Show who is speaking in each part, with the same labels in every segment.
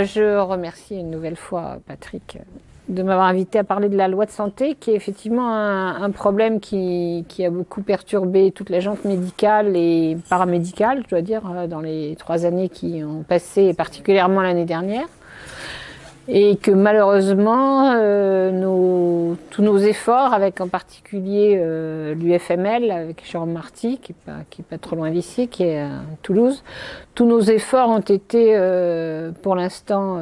Speaker 1: Je remercie une nouvelle fois Patrick de m'avoir invité à parler de la loi de santé, qui est effectivement un problème qui a beaucoup perturbé toute la gente médicale et paramédicale, je dois dire, dans les 3 années qui ont passé, et particulièrement l'année dernière. Et que malheureusement, tous nos efforts, avec en particulier l'UFML, avec Jérôme Marty, qui est pas trop loin d'ici, qui est à Toulouse, tous nos efforts ont été pour l'instant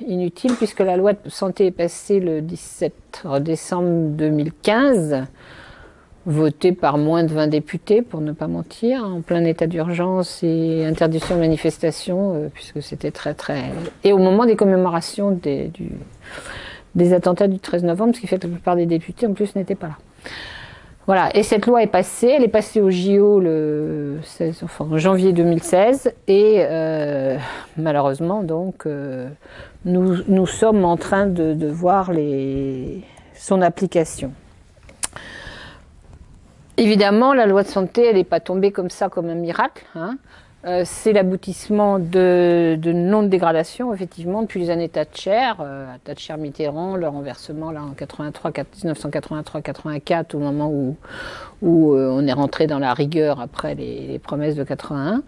Speaker 1: inutiles, puisque la loi de santé est passée le 17 décembre 2015, votée par moins de 20 députés, pour ne pas mentir, en plein état d'urgence et interdiction de manifestation, puisque c'était très... Et au moment des commémorations des attentats du 13 novembre, ce qui fait que la plupart des députés, en plus, n'étaient pas là. Voilà, et cette loi est passée, elle est passée au JO en janvier 2016, et malheureusement, donc, nous sommes en train de voir son application. Évidemment, la loi de santé, elle n'est pas tombée comme ça, comme un miracle, hein. C'est l'aboutissement de non-dégradation, effectivement, depuis les années Thatcher, Thatcher-Mitterrand, le renversement là, en 1983-84, au moment où on est rentré dans la rigueur après les promesses de 81.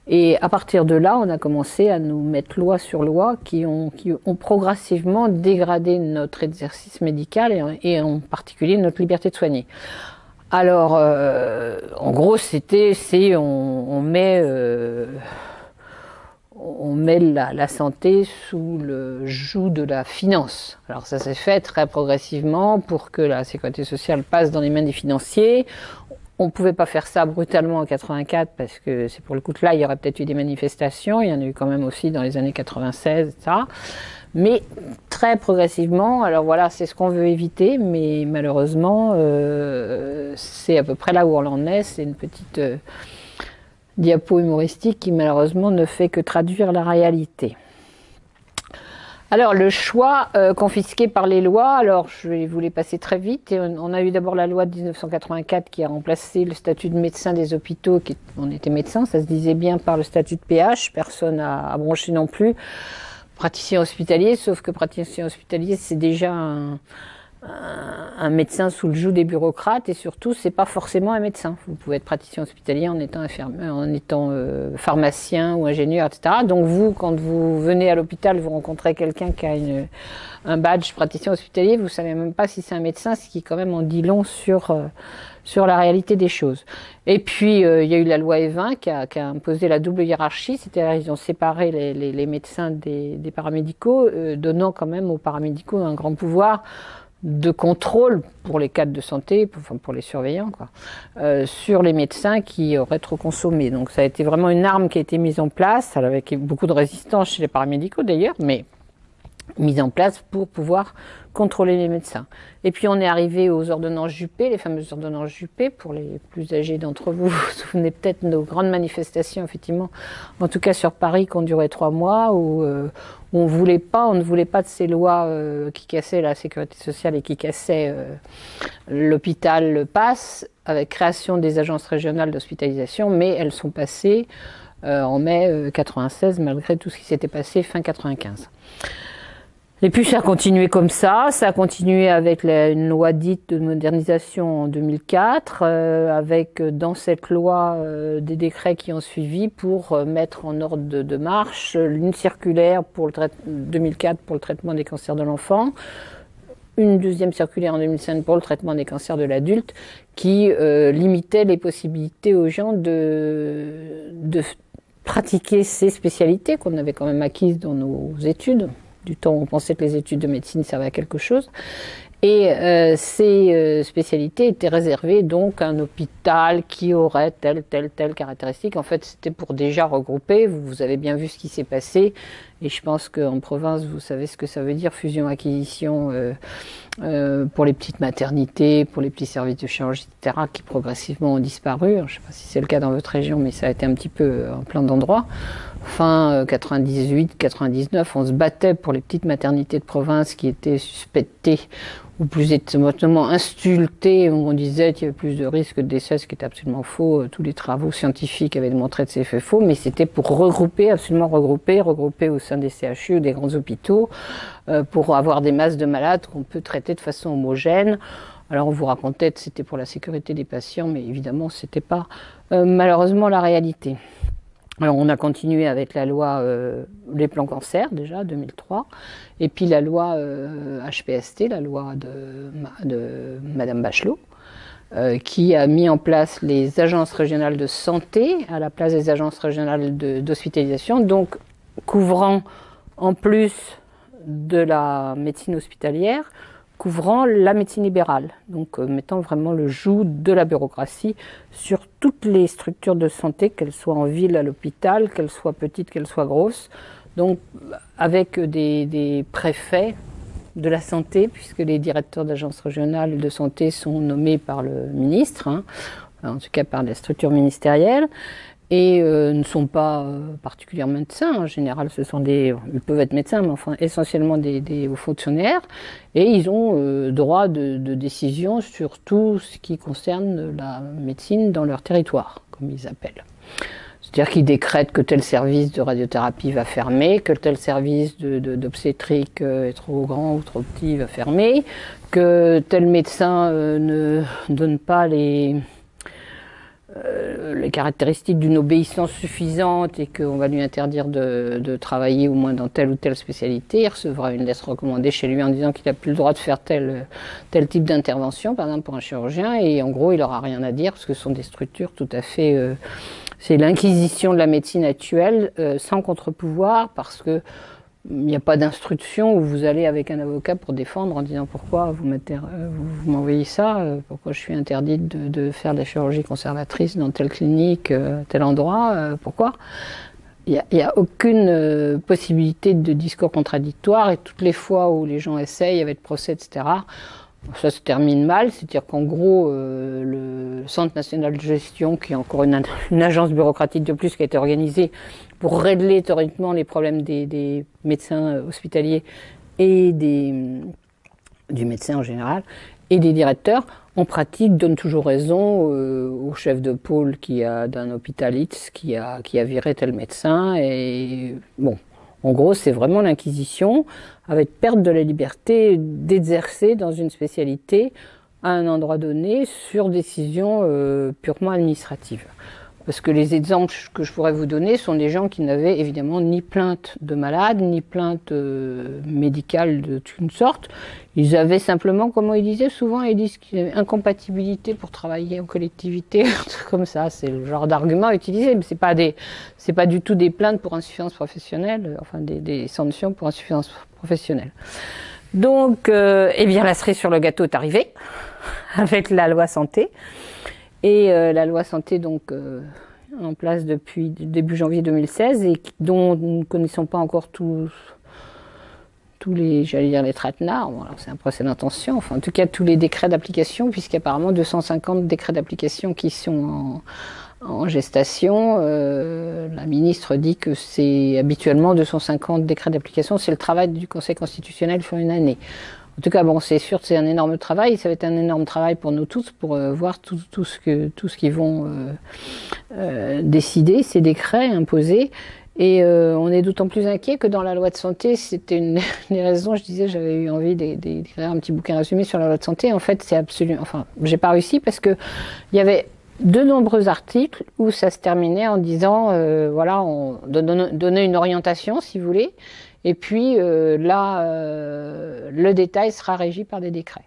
Speaker 1: Et à partir de là, on a commencé à nous mettre loi sur loi qui ont progressivement dégradé notre exercice médical et en particulier notre liberté de soigner. Alors, en gros, on met la santé sous le joug de la finance. Alors ça s'est fait très progressivement pour que la sécurité sociale passe dans les mains des financiers. On ne pouvait pas faire ça brutalement en 84 parce que c'est pour le coup que là, il y aurait peut-être eu des manifestations. Il y en a eu quand même aussi dans les années 96, etc. Mais très progressivement, alors voilà, c'est ce qu'on veut éviter, mais malheureusement, c'est à peu près là où on en est. C'est une petite diapo humoristique qui malheureusement ne fait que traduire la réalité. Alors le choix confisqué par les lois, alors je vais vous les passer très vite. Et on a eu d'abord la loi de 1984 qui a remplacé le statut de médecin des hôpitaux, on était médecin, ça se disait bien par le statut de PH, personne n'a bronché non plus. Praticien hospitalier, sauf que praticien hospitalier, c'est déjà un médecin sous le joug des bureaucrates, et surtout, c'est pas forcément un médecin. Vous pouvez être praticien hospitalier en étant pharmacien ou ingénieur, etc. Donc vous, quand vous venez à l'hôpital, vous rencontrez quelqu'un qui a un badge praticien hospitalier, vous savez même pas si c'est un médecin, ce qui quand même en dit long sur la réalité des choses. Et puis, il y a eu la loi Evin qui a imposé la double hiérarchie, c'est-à-dire ils ont séparé les médecins des paramédicaux, donnant quand même aux paramédicaux un grand pouvoir de contrôle pour les cadres de santé, pour les surveillants, quoi, sur les médecins qui auraient trop consommé. Donc ça a été vraiment une arme qui a été mise en place, avec beaucoup de résistance chez les paramédicaux d'ailleurs, mais mise en place pour pouvoir contrôler les médecins. Et puis on est arrivé aux ordonnances Juppé, les fameuses ordonnances Juppé, pour les plus âgés d'entre vous, vous vous souvenez peut-être de nos grandes manifestations, effectivement, en tout cas sur Paris, qui ont duré 3 mois, où on ne voulait pas de ces lois qui cassaient la sécurité sociale et qui cassaient l'hôpital, le PASS, avec création des agences régionales d'hospitalisation, mais elles sont passées en mai 96, malgré tout ce qui s'était passé fin 95. Et puis ça a continué comme ça a continué avec une loi dite de modernisation en 2004, avec dans cette loi des décrets qui ont suivi pour mettre en ordre de marche une circulaire pour 2004 pour le traitement des cancers de l'enfant, une deuxième circulaire en 2005 pour le traitement des cancers de l'adulte, qui limitait les possibilités aux gens de pratiquer ces spécialités qu'on avait quand même acquises dans nos études. Du temps où on pensait que les études de médecine servaient à quelque chose. Et ces spécialités étaient réservées donc à un hôpital qui aurait telle caractéristique. En fait, c'était pour déjà regrouper. Vous avez bien vu ce qui s'est passé. Et je pense qu'en province, vous savez ce que ça veut dire, fusion-acquisition pour les petites maternités, pour les petits services de chirurgie, etc., qui progressivement ont disparu. Alors, je ne sais pas si c'est le cas dans votre région, mais ça a été un petit peu en plein d'endroits. fin 98, 99, on se battait pour les petites maternités de province qui étaient suspectées ou plus exactement insultées, où on disait qu'il y avait plus de risques de décès, ce qui était absolument faux. Tous les travaux scientifiques avaient démontré que c'était faux, mais c'était pour regrouper, absolument regrouper au sein des CHU ou des grands hôpitaux, pour avoir des masses de malades qu'on peut traiter de façon homogène. Alors on vous racontait que c'était pour la sécurité des patients, mais évidemment c'était pas malheureusement la réalité. Alors on a continué avec la loi les plans cancer déjà 2003 et puis la loi HPST, la loi de Madame Bachelot, qui a mis en place les agences régionales de santé à la place des agences régionales d'hospitalisation, donc couvrant en plus de la médecine hospitalière, couvrant la médecine libérale, donc mettant vraiment le joug de la bureaucratie sur toutes les structures de santé, qu'elles soient en ville, à l'hôpital, qu'elles soient petites, qu'elles soient grosses, donc avec des préfets de la santé, puisque les directeurs d'agences régionales de santé sont nommés par le ministre, en tout cas par les structures ministérielles, et ne sont pas particulièrement médecins. En général, ils peuvent être médecins, mais enfin essentiellement des hauts fonctionnaires, et ils ont droit de décision sur tout ce qui concerne la médecine dans leur territoire, comme ils appellent. C'est-à-dire qu'ils décrètent que tel service de radiothérapie va fermer, que tel service d'obstétrique est trop grand ou trop petit va fermer, que tel médecin ne donne pas les caractéristiques d'une obéissance suffisante et qu'on va lui interdire de travailler au moins dans telle ou telle spécialité. Il recevra une lettre recommandée chez lui en disant qu'il n'a plus le droit de faire tel type d'intervention, par exemple pour un chirurgien, et en gros il n'aura rien à dire parce que ce sont des structures tout à fait... c'est l'inquisition de la médecine actuelle, sans contre-pouvoir, parce que il n'y a pas d'instruction où vous allez avec un avocat pour défendre en disant pourquoi vous m'envoyez ça, pourquoi je suis interdite de faire de la chirurgie conservatrice dans telle clinique, tel endroit, pourquoi. Il n'y a aucune possibilité de discours contradictoire, et toutes les fois où les gens essayent avec procès, etc., ça se termine mal, c'est-à-dire qu'en gros, le Centre national de gestion, qui est encore une agence bureaucratique de plus qui a été organisée pour régler théoriquement les problèmes des médecins hospitaliers et du médecin en général, et des directeurs, en pratique donne toujours raison au chef de pôle d'un hôpital X qui a viré tel médecin, et bon. En gros, c'est vraiment l'inquisition, avec perte de la liberté d'exercer dans une spécialité à un endroit donné sur décision purement administrative. Parce que les exemples que je pourrais vous donner sont des gens qui n'avaient évidemment ni plainte de malade, ni plainte médicale de toute sorte. Ils avaient simplement, comment ils disaient souvent, ils disent qu'il y avait incompatibilité pour travailler en collectivité, comme ça, c'est le genre d'argument utilisé, mais c'est pas du tout des plaintes pour insuffisance professionnelle, enfin des sanctions pour insuffisance professionnelle. Donc, eh bien, la cerise sur le gâteau est arrivée avec la loi santé. Et la loi santé, donc, en place depuis début janvier 2016, et dont nous ne connaissons pas encore tous les, j'allais dire les traquenards, bon, alors c'est un procès d'intention, enfin en tout cas tous les décrets d'application, puisqu'apparemment 250 décrets d'application qui sont en gestation. La ministre dit que c'est habituellement 250 décrets d'application, c'est le travail du Conseil constitutionnel sur une année. En tout cas, bon, c'est sûr que c'est un énorme travail. Ça va être un énorme travail pour nous tous pour voir tout ce qu'ils vont décider, ces décrets imposés. Et on est d'autant plus inquiet que dans la loi de santé, c'était une des raisons, je disais, j'avais eu envie d'écrire un petit bouquin résumé sur la loi de santé. En fait, c'est absolument... Enfin, j'ai pas réussi parce que il y avait de nombreux articles où ça se terminait en disant, voilà, on donnait une orientation, si vous voulez. Et puis le détail sera régi par des décrets.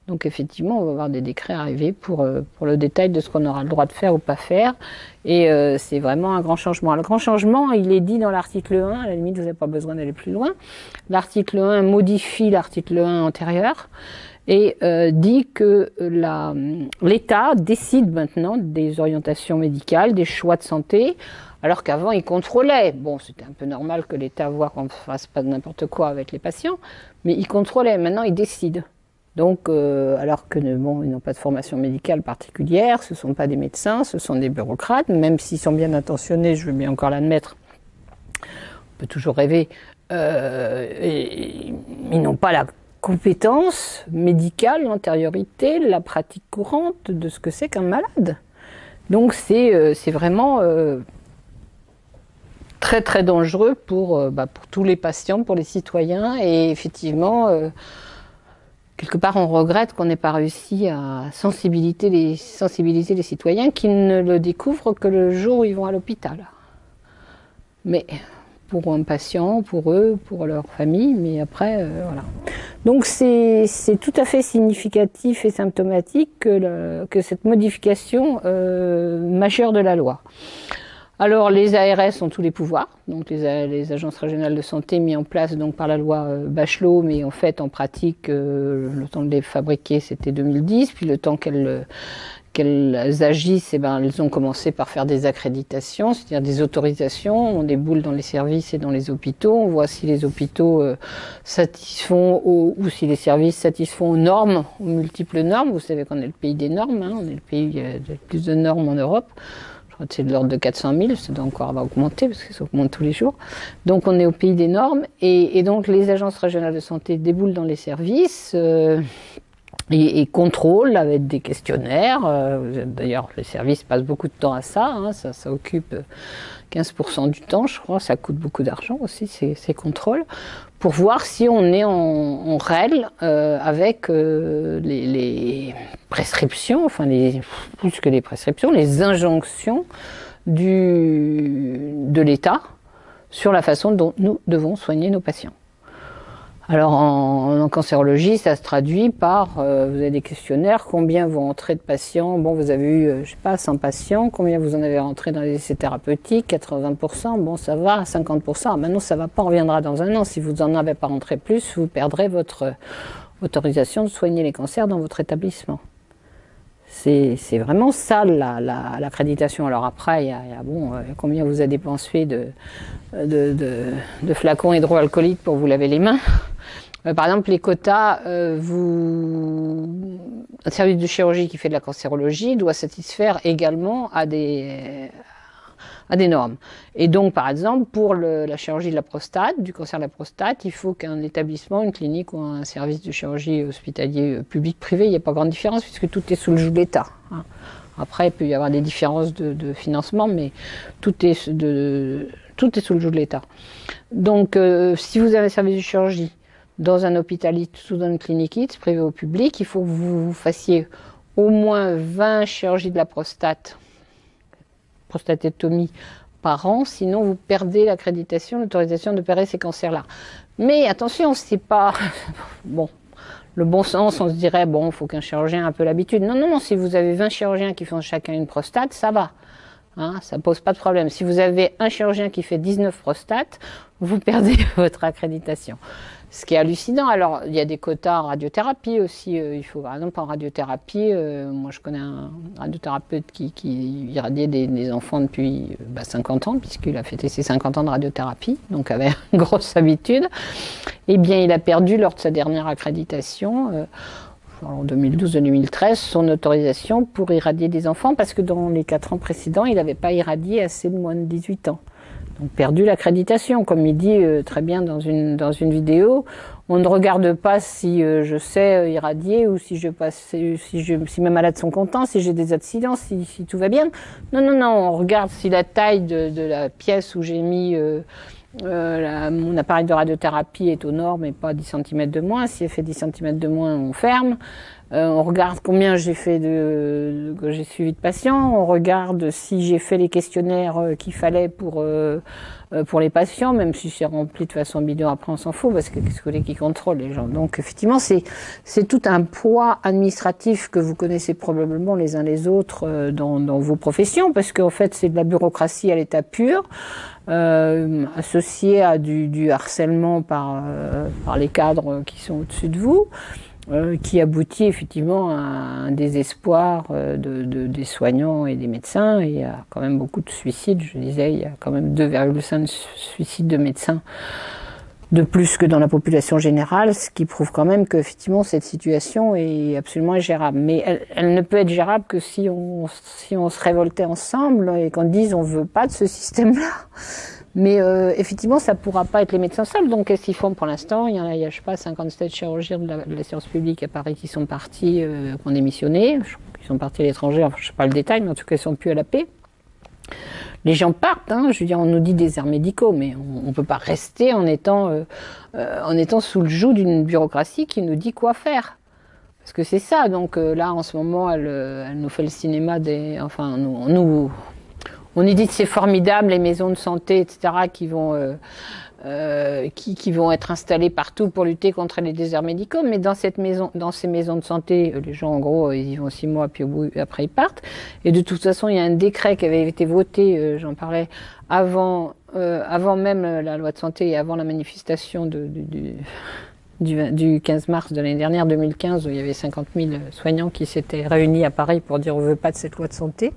Speaker 1: Donc effectivement, on va avoir des décrets arriver pour le détail de ce qu'on aura le droit de faire ou pas faire. Et c'est vraiment un grand changement. Le grand changement, il est dit dans l'article 1, à la limite, vous n'avez pas besoin d'aller plus loin. L'article 1 modifie l'article 1 antérieur et dit que l'État décide maintenant des orientations médicales, des choix de santé, alors qu'avant, il contrôlait. Bon, c'était un peu normal que l'État voit qu'on ne fasse pas n'importe quoi avec les patients, mais il contrôlait. Maintenant, il décide. Donc, alors que bon, ils n'ont pas de formation médicale particulière, ce ne sont pas des médecins, ce sont des bureaucrates, même s'ils sont bien intentionnés, je veux bien encore l'admettre. On peut toujours rêver. Ils n'ont pas la compétence médicale, l'antériorité, la pratique courante de ce que c'est qu'un malade. Donc c'est vraiment très très dangereux pour tous les patients, pour les citoyens. Et effectivement, quelque part on regrette qu'on n'ait pas réussi à sensibiliser les citoyens qui ne le découvrent que le jour où ils vont à l'hôpital. Mais pour un patient, pour eux, pour leur famille, mais après, voilà. Donc c'est tout à fait significatif et symptomatique que cette modification majeure de la loi. Alors les ARS ont tous les pouvoirs, donc les agences régionales de santé mis en place donc par la loi Bachelot, mais en fait en pratique le temps de les fabriquer c'était 2010, puis le temps qu'elles agissent, elles ont commencé par faire des accréditations, c'est-à-dire des autorisations, on déboule dans les services et dans les hôpitaux, on voit si les hôpitaux satisfont ou si les services satisfont aux normes, aux multiples normes. Vous savez qu'on est le pays des normes, hein, on est le pays avec plus de normes en Europe. Je crois que c'est de l'ordre de 400 000, ça doit encore augmenter parce que ça augmente tous les jours. Donc on est au pays des normes et donc les agences régionales de santé déboulent dans les services et contrôlent avec des questionnaires. D'ailleurs les services passent beaucoup de temps à ça, hein, ça occupe 15% du temps je crois, ça coûte beaucoup d'argent aussi ces contrôles, pour voir si on est en règle avec les prescriptions, enfin plus que les prescriptions, les injonctions de l'État sur la façon dont nous devons soigner nos patients. Alors en cancérologie, ça se traduit par, vous avez des questionnaires, combien vont entrer de patients, bon vous avez eu, je sais pas, 100 patients, combien vous en avez rentré dans les essais thérapeutiques, 80%, bon ça va, 50%, maintenant ça va pas, on reviendra dans un an, si vous en avez pas rentré plus, vous perdrez votre autorisation de soigner les cancers dans votre établissement. C'est vraiment ça l'accréditation. Alors après, il y a combien vous avez dépensé de flacons hydroalcooliques pour vous laver les mains. Par exemple, les quotas, un service de chirurgie qui fait de la cancérologie doit satisfaire également à des normes. Et donc, par exemple, pour la chirurgie de la prostate, du cancer de la prostate, il faut qu'un établissement, une clinique ou un service de chirurgie hospitalier public-privé, il n'y a pas grande différence puisque tout est sous le joug de l'État. Hein. Après, il peut y avoir des différences de financement, mais tout est sous le joug de l'État. Donc, si vous avez un service de chirurgie dans un hôpital ou dans une clinique X, privé ou public, il faut que vous fassiez au moins 20 chirurgies de la prostatétomie par an, sinon vous perdez l'accréditation, l'autorisation d'opérer ces cancers-là. Mais attention, c'est pas... Bon, le bon sens, on se dirait, bon, il faut qu'un chirurgien ait un peu l'habitude. Non, si vous avez 20 chirurgiens qui font chacun une prostate, ça va. Hein, ça pose pas de problème. Si vous avez un chirurgien qui fait 19 prostates, vous perdez votre accréditation. Ce qui est hallucinant. Alors, il y a des quotas en radiothérapie aussi. Il faut, par exemple, en radiothérapie, moi je connais un radiothérapeute qui irradiait des enfants depuis 50 ans, puisqu'il a fêté ses 50 ans de radiothérapie, donc avait une grosse habitude. Eh bien, il a perdu lors de sa dernière accréditation, en 2012-2013, son autorisation pour irradier des enfants, parce que dans les 4 ans précédents, il n'avait pas irradié assez de moins de 18 ans. Donc perdu l'accréditation, comme il dit très bien dans une vidéo. On ne regarde pas si je sais irradier ou si si mes malades sont contents, si j'ai des accidents, si tout va bien. Non, on regarde si la taille de la pièce où j'ai mis mon appareil de radiothérapie est aux normes et pas 10 cm de moins. Si elle fait 10 cm de moins, on ferme. On regarde combien j'ai fait que j'ai suivi de patients. On regarde si j'ai fait les questionnaires qu'il fallait pour les patients, même si c'est rempli de façon bidon. Après, on s'en fout parce que qu'est-ce que les qui contrôlent les gens. Donc, effectivement, c'est tout un poids administratif que vous connaissez probablement les uns les autres dans vos professions, parce qu'en fait, c'est de la bureaucratie à l'état pur. Associé à du harcèlement par les cadres qui sont au-dessus de vous, qui aboutit effectivement à un désespoir des soignants et des médecins. Et il y a quand même beaucoup de suicides, je disais, il y a quand même 2,5 suicides de médecins de plus que dans la population générale, ce qui prouve quand même qu'effectivement cette situation est absolument ingérable. Mais elle ne peut être gérable que si on se révoltait ensemble et qu'on dise on veut pas de ce système-là. Mais effectivement, ça ne pourra pas être les médecins seuls. Donc, qu'est-ce qu'ils font pour l'instant? Il y a, je sais pas, 57 chirurgiens de la science publique à Paris qui sont partis, qui ont démissionné. Ils sont partis à l'étranger, enfin, je ne sais pas le détail, mais en tout cas, ils sont plus à la paix. Les gens partent, hein, je veux dire, on nous dit déserts médicaux, mais on ne peut pas rester en étant sous le joug d'une bureaucratie qui nous dit quoi faire. Parce que c'est ça, donc là, en ce moment, elle nous fait le cinéma des... Enfin, on nous dit que c'est formidable, les maisons de santé, etc., qui vont être installées partout pour lutter contre les déserts médicaux. Mais dans ces maisons de santé, les gens, en gros, ils y vont 6 mois, puis après ils partent. Et de toute façon, il y a un décret qui avait été voté, j'en parlais, avant même la loi de santé et avant la manifestation du 15 mars de l'année dernière, 2015, où il y avait 50 000 soignants qui s'étaient réunis à Paris pour dire on ne veut pas de cette loi de santé,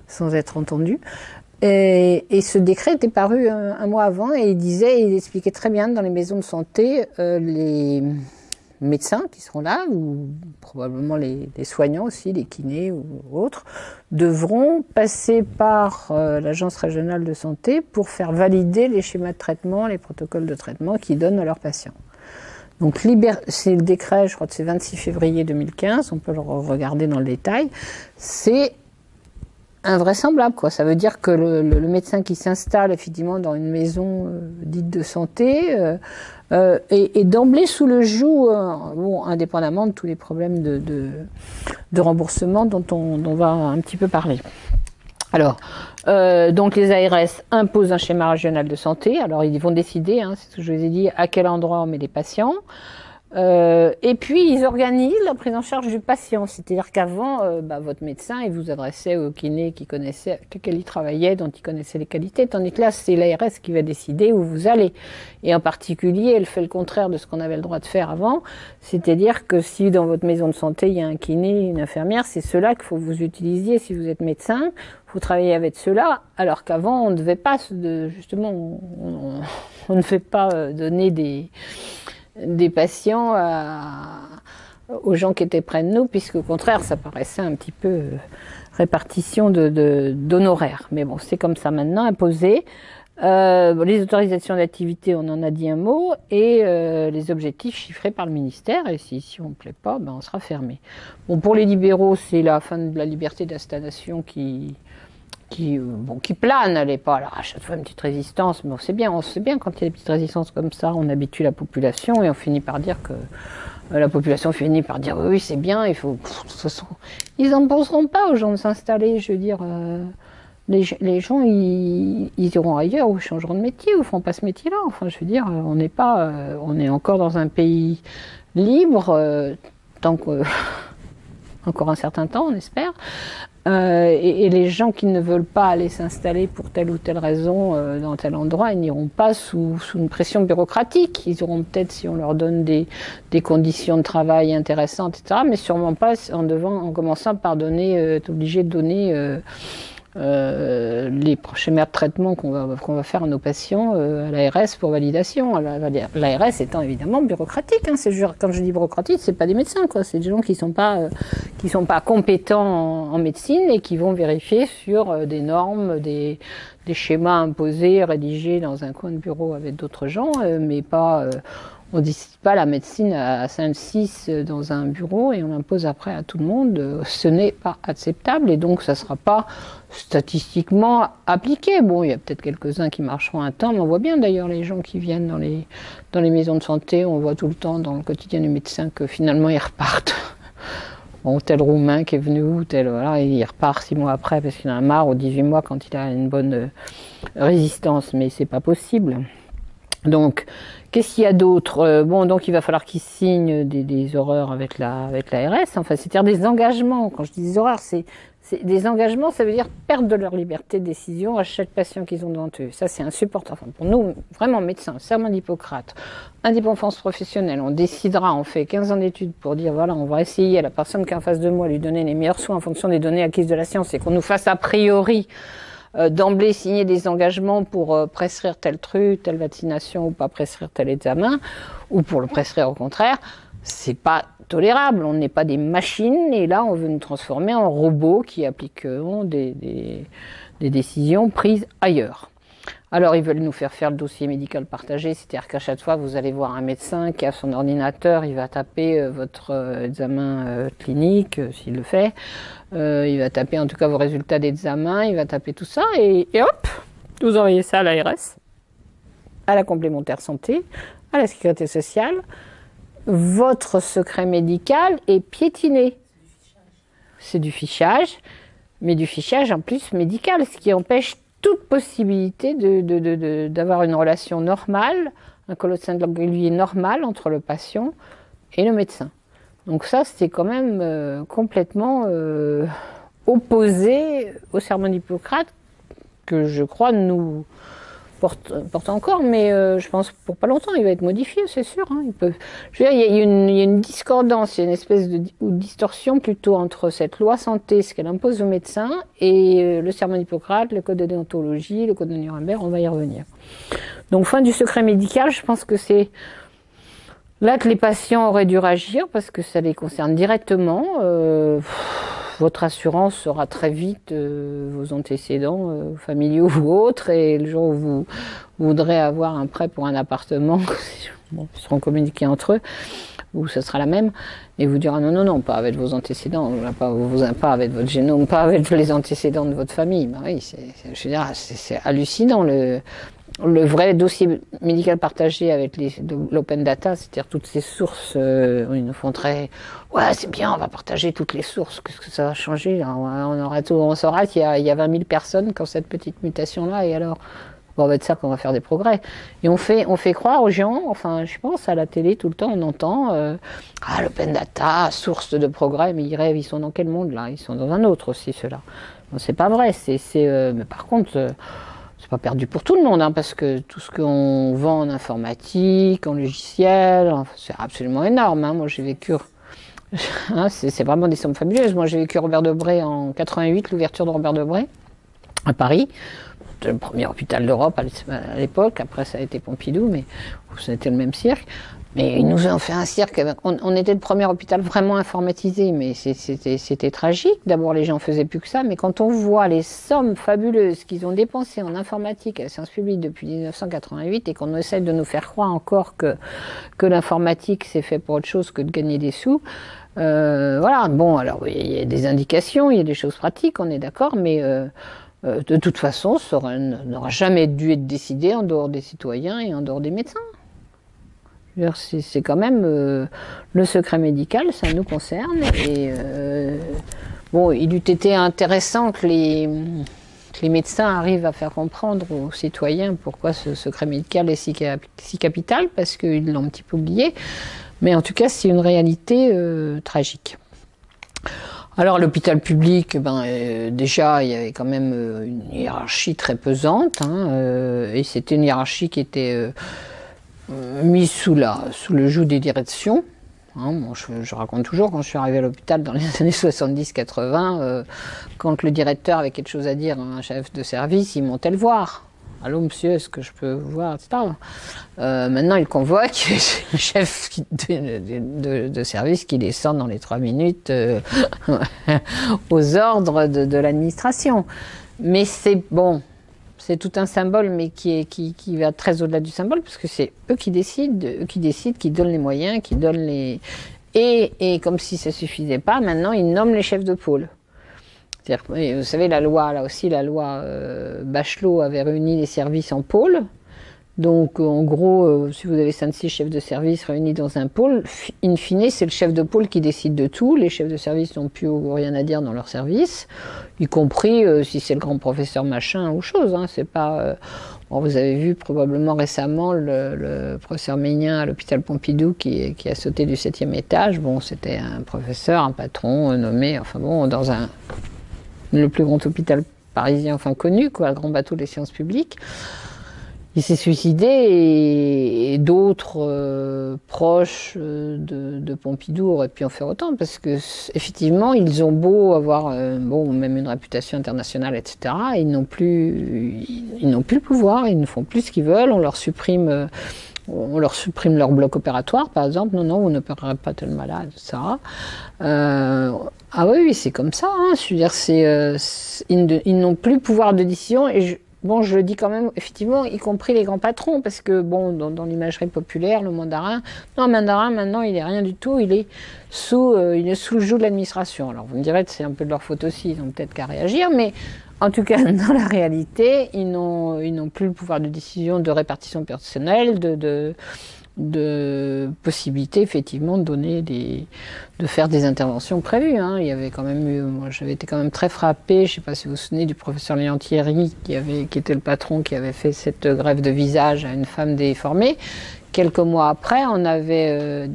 Speaker 1: sans être entendus. Et ce décret était paru un mois avant et il expliquait très bien dans les maisons de santé, les médecins qui seront là, ou probablement les soignants aussi, les kinés ou autres, devront passer par l'agence régionale de santé pour faire valider les schémas de traitement, les protocoles de traitement qu'ils donnent à leurs patients. Donc c'est le décret, je crois que c'est 26 février 2015, on peut le regarder dans le détail, c'est invraisemblable, quoi. Ça veut dire que le médecin qui s'installe effectivement dans une maison dite de santé est d'emblée sous le joug, bon, indépendamment de tous les problèmes de remboursement dont on va un petit peu parler. Alors, donc les ARS imposent un schéma régional de santé. Alors ils vont décider, hein, c'est ce que je vous ai dit, à quel endroit on met les patients. Et puis ils organisent la prise en charge du patient, c'est-à-dire qu'avant, votre médecin il vous adressait au kiné qui connaissait, avec lequel il travaillait, dont il connaissait les qualités, tandis que là c'est l'ARS qui va décider où vous allez. Et en particulier, elle fait le contraire de ce qu'on avait le droit de faire avant, c'est-à-dire que si dans votre maison de santé il y a un kiné, une infirmière, c'est ceux-là qu'il faut que vous utilisiez si vous êtes médecin. Vous travaillez avec ceux-là, alors qu'avant on ne devait pas, justement, on ne fait pas donner des patients aux gens qui étaient près de nous, puisque au contraire, ça paraissait un petit peu répartition d'honoraires. Mais bon, c'est comme ça maintenant, imposé. Les autorisations d'activité, on en a dit un mot, et les objectifs chiffrés par le ministère, et si on ne plaît pas, on sera fermé. Bon, pour les libéraux, c'est la fin de la liberté d'installation qui plane, elle n'est pas là, à chaque fois une petite résistance, mais on sait bien quand il y a des petites résistances comme ça, on habitue la population et on finit par dire que la population finit par dire oui c'est bien, il faut, de toute façon, ils n'imposeront pas aux gens de s'installer, je veux dire, les gens ils iront ailleurs ou changeront de métier ou feront pas ce métier-là, enfin je veux dire, on est encore dans un pays libre, tant que encore un certain temps on espère. Et les gens qui ne veulent pas aller s'installer pour telle ou telle raison dans tel endroit, ils n'iront pas sous une pression bureaucratique. Ils auront peut-être, si on leur donne des conditions de travail intéressantes, etc., mais sûrement pas en commençant par être obligé de donner les schémas de traitement qu'on va faire à nos patients à l'ARS pour validation. L'ARS étant évidemment bureaucratique, hein, quand je dis bureaucratique, c'est pas des médecins, quoi. C'est des gens qui sont pas compétents en médecine et qui vont vérifier sur des normes, des schémas imposés, rédigés dans un coin de bureau avec d'autres gens, mais pas on ne décide pas la médecine à 5-6 dans un bureau et on l'impose après à tout le monde. Ce n'est pas acceptable et donc ça ne sera pas statistiquement appliqué. Bon, il y a peut-être quelques-uns qui marcheront un temps, mais on voit bien d'ailleurs les gens qui viennent dans les maisons de santé, on voit tout le temps dans le quotidien du médecin que finalement ils repartent. Bon, tel Roumain qui est venu, voilà, il repart 6 mois après parce qu'il en a marre, ou 18 mois quand il a une bonne résistance, mais c'est pas possible. Donc, qu'est-ce qu'il y a d'autre? Donc il va falloir qu'ils signent des horreurs avec l'ARS, enfin, c'est-à-dire des engagements. Quand je dis des horreurs, c'est des engagements, ça veut dire perdre de leur liberté de décision à chaque patient qu'ils ont devant eux. Ça, c'est insupportable. Enfin, pour nous, vraiment médecins, serment d'Hippocrate, indépendance professionnelle, on décidera, on fait 15 ans d'études pour dire, voilà, on va essayer à la personne qui est en face de moi, lui donner les meilleurs soins en fonction des données acquises de la science et qu'on nous fasse a priori d'emblée signer des engagements pour prescrire tel truc, telle vaccination ou pas prescrire tel examen, ou pour le prescrire au contraire, c'est pas tolérable. On n'est pas des machines et là on veut nous transformer en robots qui appliqueront des décisions prises ailleurs. Alors, ils veulent nous faire le dossier médical partagé, c'est-à-dire qu'à chaque fois, vous allez voir un médecin qui a son ordinateur, il va taper votre examen clinique, s'il le fait, il va taper en tout cas vos résultats d'examen, il va taper tout ça, et hop, vous envoyez ça à l'ARS, à la complémentaire santé, à la sécurité sociale. Votre secret médical est piétiné. C'est du fichage, mais du fichage en plus médical, ce qui empêche toute possibilité d'avoir une relation normale, un colloque singulier normal entre le patient et le médecin. Donc ça, c'était quand même complètement opposé au serment d'Hippocrate, que je crois nous porte encore, mais je pense pour pas longtemps, il va être modifié, c'est sûr. Hein, je veux dire, il y a une discordance, il y a une espèce de distorsion plutôt entre cette loi santé, ce qu'elle impose aux médecins, et le serment d'Hippocrate, le code de déontologie, le code de Nuremberg, on va y revenir. Donc fin du secret médical, je pense que c'est là que les patients auraient dû réagir, parce que ça les concerne directement. Votre assurance saura très vite vos antécédents familiaux ou autres, et le jour où vous voudrez avoir un prêt pour un appartement, bon, ils seront communiqués entre eux, ou ce sera la même, et vous dira non, pas avec vos antécédents, pas avec votre génome, pas avec les antécédents de votre famille. Ben oui, je veux dire, c'est hallucinant le vrai dossier médical partagé avec l'open data, c'est-à-dire toutes ces sources, ils nous font très, ouais, c'est bien, on va partager toutes les sources, qu'est-ce que ça va changer? On saura qu'il y a 20 000 personnes qui ont cette petite mutation-là, et alors, bon, va être ça qu'on va faire des progrès. Et on fait croire aux gens, enfin, je pense, à la télé, tout le temps, on entend, l'open data, source de progrès, mais ils rêvent, ils sont dans quel monde, là? Ils sont dans un autre aussi, ceux-là. Bon, c'est pas vrai, mais par contre, c'est pas perdu pour tout le monde, hein, parce que tout ce qu'on vend en informatique, en logiciel, c'est absolument énorme. Hein. Moi, j'ai vécu, hein, c'est vraiment des sommes fabuleuses. Moi, j'ai vécu Robert Debré en 88, l'ouverture de Robert Debré à Paris. C'était le premier hôpital d'Europe à l'époque. Après, ça a été Pompidou, mais c'était le même cirque. Mais ils nous ont fait un cirque. On était le premier hôpital vraiment informatisé, mais c'était tragique. D'abord, les gens faisaient plus que ça, mais quand on voit les sommes fabuleuses qu'ils ont dépensées en informatique et la science publique depuis 1988, et qu'on essaie de nous faire croire encore que l'informatique c'est fait pour autre chose que de gagner des sous, voilà. Bon, alors il y a des indications, il y a des choses pratiques, on est d'accord, mais de toute façon, ça n'aura jamais dû être décidé en dehors des citoyens et en dehors des médecins. C'est quand même le secret médical, ça nous concerne. Et bon, il eût été intéressant que les médecins arrivent à faire comprendre aux citoyens pourquoi ce secret médical est si capital, parce qu'ils l'ont un petit peu oublié. Mais en tout cas, c'est une réalité tragique. Alors, l'hôpital public, déjà, il y avait quand même une hiérarchie très pesante, hein, et c'était une hiérarchie qui était mise sous le joug des directions. Hein, bon, je raconte toujours, quand je suis arrivé à l'hôpital dans les années 70-80, quand le directeur avait quelque chose à dire à un chef de service, il montait le voir. Allô monsieur, est-ce que je peux vous voir, etc. Maintenant, il convoque le chef de service qui descend dans les 3 minutes aux ordres de l'administration. Mais c'est bon. C'est tout un symbole, mais qui va très au-delà du symbole, parce que c'est eux qui décident, qui donnent les moyens, qui donnent les... Et comme si ça suffisait pas, maintenant ils nomment les chefs de pôle. C'est-à-dire, vous savez, la loi Bachelot avait réuni les services en pôle. Donc, en gros, si vous avez 5-6 chefs de service réunis dans un pôle, in fine, c'est le chef de pôle qui décide de tout. Les chefs de service n'ont plus rien à dire dans leur service, y compris si c'est le grand professeur machin ou chose. Hein, c'est pas. Bon, vous avez vu probablement récemment le professeur Ménien à l'hôpital Pompidou qui a sauté du 7e étage. Bon, c'était un professeur, un patron nommé, enfin bon, dans le plus grand hôpital parisien, enfin connu, quoi, le grand bateau des sciences publiques. Il s'est suicidé et d'autres proches de Pompidou auraient pu en faire autant, parce que effectivement ils ont beau avoir même une réputation internationale, etc. Ils n'ont plus le pouvoir, ils ne font plus ce qu'ils veulent, on leur supprime leur bloc opératoire, par exemple. Non, vous n'opérerez pas tel malade, etc. Ah oui, c'est comme ça. Hein. Je veux dire, ils n'ont plus le pouvoir de décision. Et bon, je le dis quand même, effectivement, y compris les grands patrons, parce que, bon, dans l'imagerie populaire, le mandarin, non, mandarin, maintenant, il est rien du tout, il est sous le joug de l'administration. Alors, vous me direz que c'est un peu de leur faute aussi, ils n'ont peut-être qu'à réagir, mais en tout cas, dans la réalité, ils n'ont plus le pouvoir de décision, de répartition personnelle, de possibilité effectivement de faire des interventions prévues. Hein. Il y avait quand même eu, moi j'avais été quand même très frappée, je ne sais pas si vous vous souvenez du professeur Léon Thierry qui était le patron qui avait fait cette greffe de visage à une femme déformée. Quelques mois après, on avait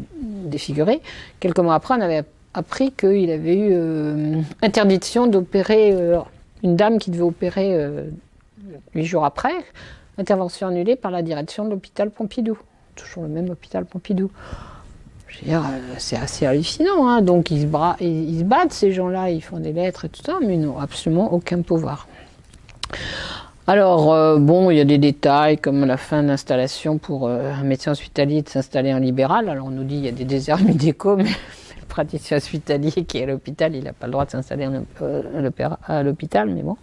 Speaker 1: défiguré. Quelques mois après, on avait appris qu'il avait eu interdiction d'opérer une dame qui devait opérer 8 jours après. Intervention annulée par la direction de l'hôpital Pompidou. Toujours le même hôpital Pompidou. Je veux dire, c'est assez hallucinant. Hein. Donc ils se battent, ces gens-là, ils font des lettres et tout ça, mais ils n'ont absolument aucun pouvoir. Alors, bon, il y a des détails comme la fin d'installation pour un médecin hospitalier de s'installer en libéral. Alors on nous dit qu'il y a des déserts médicaux, mais le praticien hospitalier qui est à l'hôpital, il n'a pas le droit de s'installer à l'hôpital, mais bon.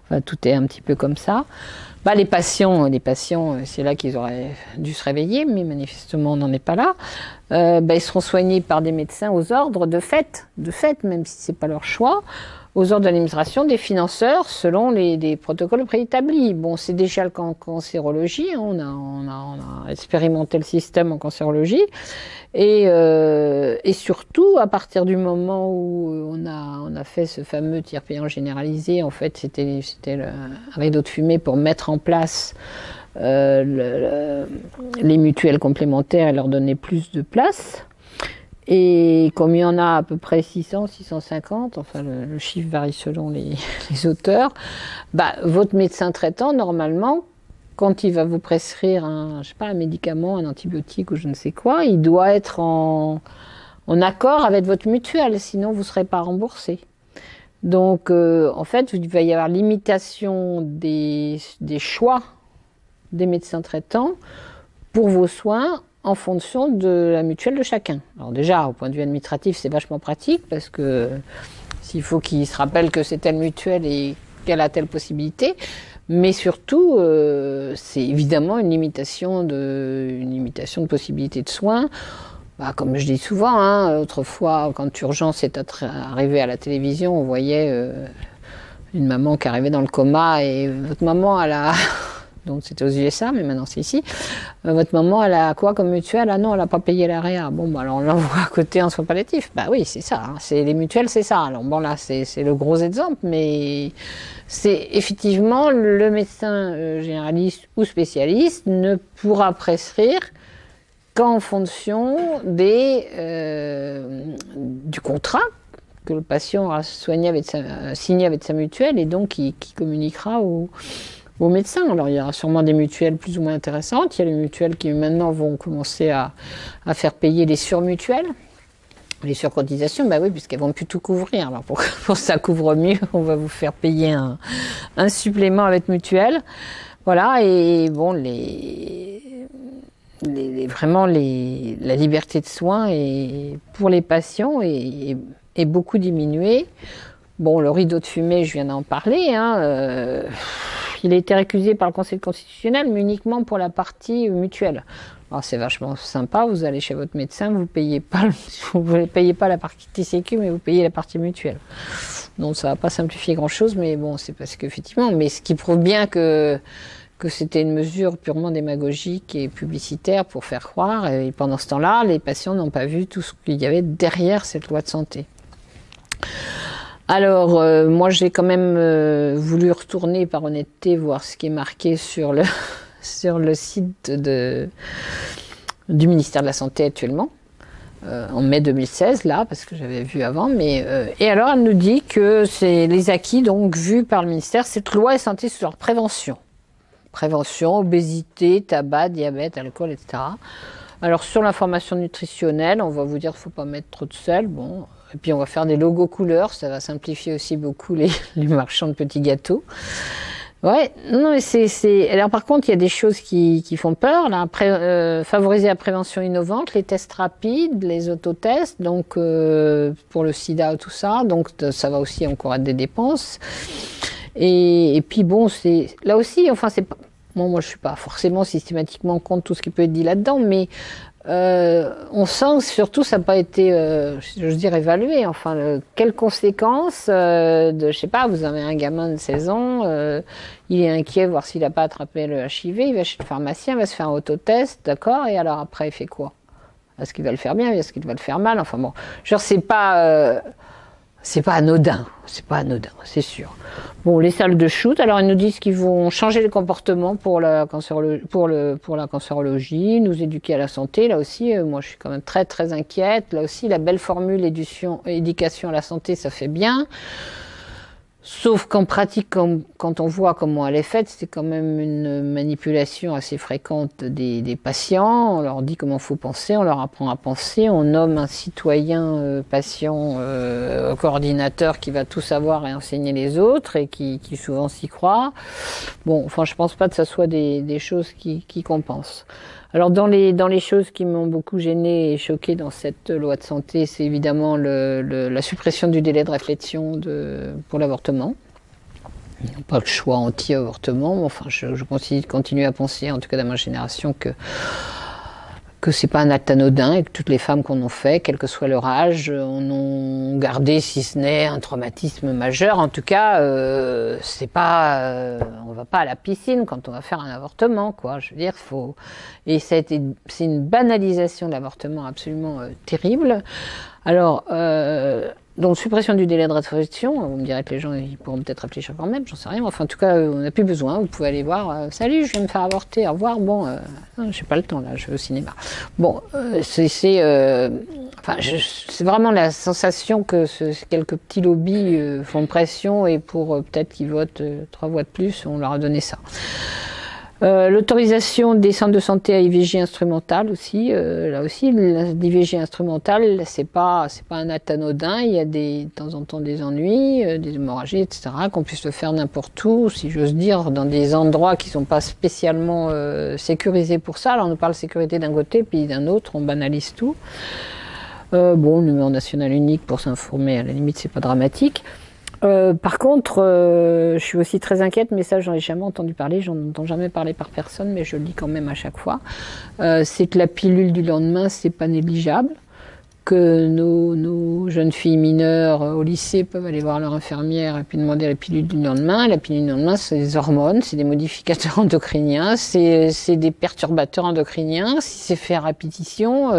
Speaker 1: Enfin, tout est un petit peu comme ça. Bah, les patients, c'est là qu'ils auraient dû se réveiller, mais manifestement on n'en est pas là. Ils seront soignés par des médecins aux ordres de fait, même si c'est pas leur choix, aux ordres de l'administration des financeurs selon des protocoles préétablis. Bon, c'est déjà le cas en cancérologie, hein, on a expérimenté le système en cancérologie, et surtout à partir du moment où on a fait ce fameux tiers payant généralisé, en fait c'était un rideau de fumée pour mettre en place les mutuelles complémentaires et leur donner plus de place. Et comme il y en a à peu près 600, 650, enfin le chiffre varie selon les auteurs, votre médecin traitant, normalement, quand il va vous prescrire un médicament, un antibiotique ou je ne sais quoi, il doit être en accord avec votre mutuelle, sinon vous ne serez pas remboursé. Donc, en fait, il va y avoir limitation des choix des médecins traitants pour vos soins en fonction de la mutuelle de chacun. Alors déjà, au point de vue administratif, c'est vachement pratique parce que s'il faut qu'il se rappelle que c'est telle mutuelle et qu'elle a telle possibilité, mais surtout, c'est évidemment une limitation de possibilités de soins. Comme je dis souvent, hein, autrefois, quand Urgence est arrivée à la télévision, on voyait une maman qui arrivait dans le coma et votre maman, elle a... Donc c'était aux USA, mais maintenant c'est ici. Votre maman, elle a quoi comme mutuelle? Ah non, elle n'a pas payé la réa. Bon, alors on l'envoie à côté en soins palliatifs. Oui, c'est ça. Hein, les mutuelles, c'est ça. Alors bon, là, c'est le gros exemple, mais c'est effectivement le médecin généraliste ou spécialiste ne pourra prescrire qu'en fonction du contrat que le patient aura signé avec sa mutuelle et donc qui communiquera aux médecins. Alors il y aura sûrement des mutuelles plus ou moins intéressantes. Il y a les mutuelles qui maintenant vont commencer à faire payer les surmutuelles, les surcotisations, oui, puisqu'elles vont plus tout couvrir. Alors pour que ça couvre mieux, on va vous faire payer un supplément avec mutuelle. Voilà, et bon, vraiment la liberté de soins pour les patients est beaucoup diminuée. Bon, le rideau de fumée, je viens d'en parler, hein, il a été récusé par le Conseil constitutionnel, mais uniquement pour la partie mutuelle. Alors c'est vachement sympa, vous allez chez votre médecin, vous payez pas la partie sécu, mais vous payez la partie mutuelle. Donc ça va pas simplifier grand-chose, mais bon, c'est parce qu'effectivement, mais ce qui prouve bien que c'était une mesure purement démagogique et publicitaire pour faire croire, et pendant ce temps-là, les patients n'ont pas vu tout ce qu'il y avait derrière cette loi de santé. Alors, moi, j'ai quand même voulu retourner par honnêteté voir ce qui est marqué sur le site du ministère de la Santé actuellement, en mai 2016, là, parce que j'avais vu avant. Et alors, elle nous dit que c'est les acquis donc vus par le ministère. Cette loi est centrée sur leur prévention. Prévention, obésité, tabac, diabète, alcool, etc. Alors, sur l'information nutritionnelle, on va vous dire qu'il ne faut pas mettre trop de sel. Bon. Et puis on va faire des logos couleurs, ça va simplifier aussi beaucoup les marchands de petits gâteaux. Ouais, non mais c'est. Alors par contre, il y a des choses qui font peur. Là, favoriser la prévention innovante, les tests rapides, les autotests, donc pour le sida tout ça, donc ça va aussi encore être des dépenses. Et puis bon, c'est là aussi, enfin c'est pas, bon, moi je suis pas forcément systématiquement contre tout ce qui peut être dit là-dedans, mais on sent que surtout ça n'a pas été, j'ose dire, évalué. Enfin, quelles conséquences de, je sais pas, vous avez un gamin de 16 ans, il est inquiet voir s'il n'a pas attrapé le HIV, il va chez le pharmacien, il va se faire un autotest, d'accord, et alors après il fait quoi? Est-ce qu'il va le faire bien? Est-ce qu'il va le faire mal? Enfin bon, genre c'est pas anodin, c'est sûr. Bon, les salles de shoot, alors ils nous disent qu'ils vont changer les comportements pour la cancérologie, nous éduquer à la santé. Là aussi, moi je suis quand même très très inquiète. Là aussi, la belle formule éducation à la santé, ça fait bien. Sauf qu'en pratique, quand on voit comment elle est faite, c'est quand même une manipulation assez fréquente des patients. On leur dit comment il faut penser, on leur apprend à penser, on nomme un citoyen patient coordinateur qui va tout savoir et enseigner les autres et qui souvent s'y croit. Bon, enfin, je pense pas que ça soit des choses qui compensent. Alors dans les choses qui m'ont beaucoup gênée et choquée dans cette loi de santé, c'est évidemment la suppression du délai de réflexion pour l'avortement. Ils n'ont pas le choix anti-avortement, mais enfin je continue à penser, en tout cas dans ma génération, que c'est pas un acte anodin et que toutes les femmes qu'on en fait, quel que soit leur âge, en ont gardé, si ce n'est un traumatisme majeur. En tout cas, c'est pas, on va pas à la piscine quand on va faire un avortement, quoi. Je veux dire, c'est une banalisation de l'avortement absolument terrible. Alors, donc suppression du délai de réflexion, vous me direz que les gens ils pourront peut-être réfléchir quand même, j'en sais rien, mais enfin en tout cas on n'a plus besoin, vous pouvez aller voir, salut je viens me faire avorter, au revoir, bon, j'ai pas le temps là, je vais au cinéma. Bon, c'est vraiment la sensation que quelques petits lobbies font pression et pour peut-être qu'ils votent 3 voix de plus, on leur a donné ça. L'autorisation des centres de santé à IVG instrumentale aussi, là aussi l'IVG instrumentale c'est pas un acte anodin, il y a de temps en temps des ennuis, des hémorragies, etc. qu'on puisse le faire n'importe où, si j'ose dire, dans des endroits qui sont pas spécialement sécurisés pour ça. Alors on nous parle de sécurité d'un côté puis d'un autre, on banalise tout. Bon, le numéro national unique pour s'informer, à la limite c'est pas dramatique. Par contre, je suis aussi très inquiète, mais ça j'en ai jamais entendu parler, j'en entends jamais parler par personne, mais je le dis quand même à chaque fois. C'est que la pilule du lendemain, c'est pas négligeable, que nos jeunes filles mineures au lycée peuvent aller voir leur infirmière et puis demander la pilule du lendemain. La pilule du lendemain, c'est des hormones, c'est des modificateurs endocriniens, c'est des perturbateurs endocriniens. Si c'est fait à répétition,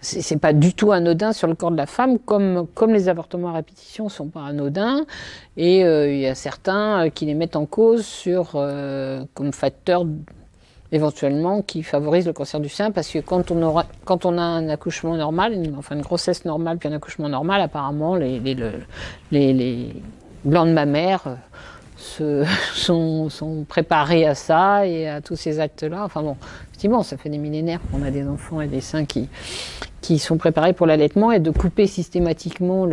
Speaker 1: c'est pas du tout anodin sur le corps de la femme, comme les avortements à répétition sont pas anodins, et il y a certains qui les mettent en cause comme facteur éventuellement qui favorise le cancer du sein, parce que quand on a un accouchement normal, une grossesse normale puis un accouchement normal, apparemment les glandes mammaires sont préparés à ça et à tous ces actes-là. Enfin bon, effectivement, ça fait des millénaires qu'on a des enfants et des seins qui sont préparés pour l'allaitement, et de couper systématiquement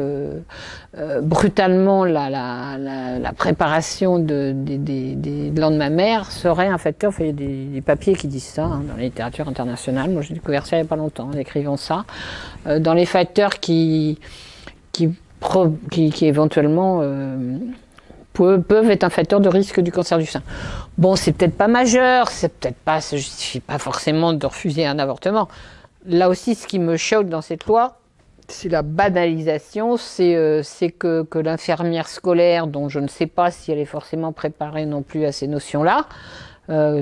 Speaker 1: brutalement la préparation des glandes mammaires serait un facteur. Il y a des papiers qui disent ça dans la littérature internationale. Moi, j'ai découvert ça il n'y a pas longtemps en écrivant ça. Dans les facteurs qui éventuellement peuvent être un facteur de risque du cancer du sein. Bon, c'est peut-être pas majeur, ça justifie pas forcément de refuser un avortement. Là aussi, ce qui me choque dans cette loi, c'est la banalisation, c'est que l'infirmière scolaire, dont je ne sais pas si elle est forcément préparée non plus à ces notions-là,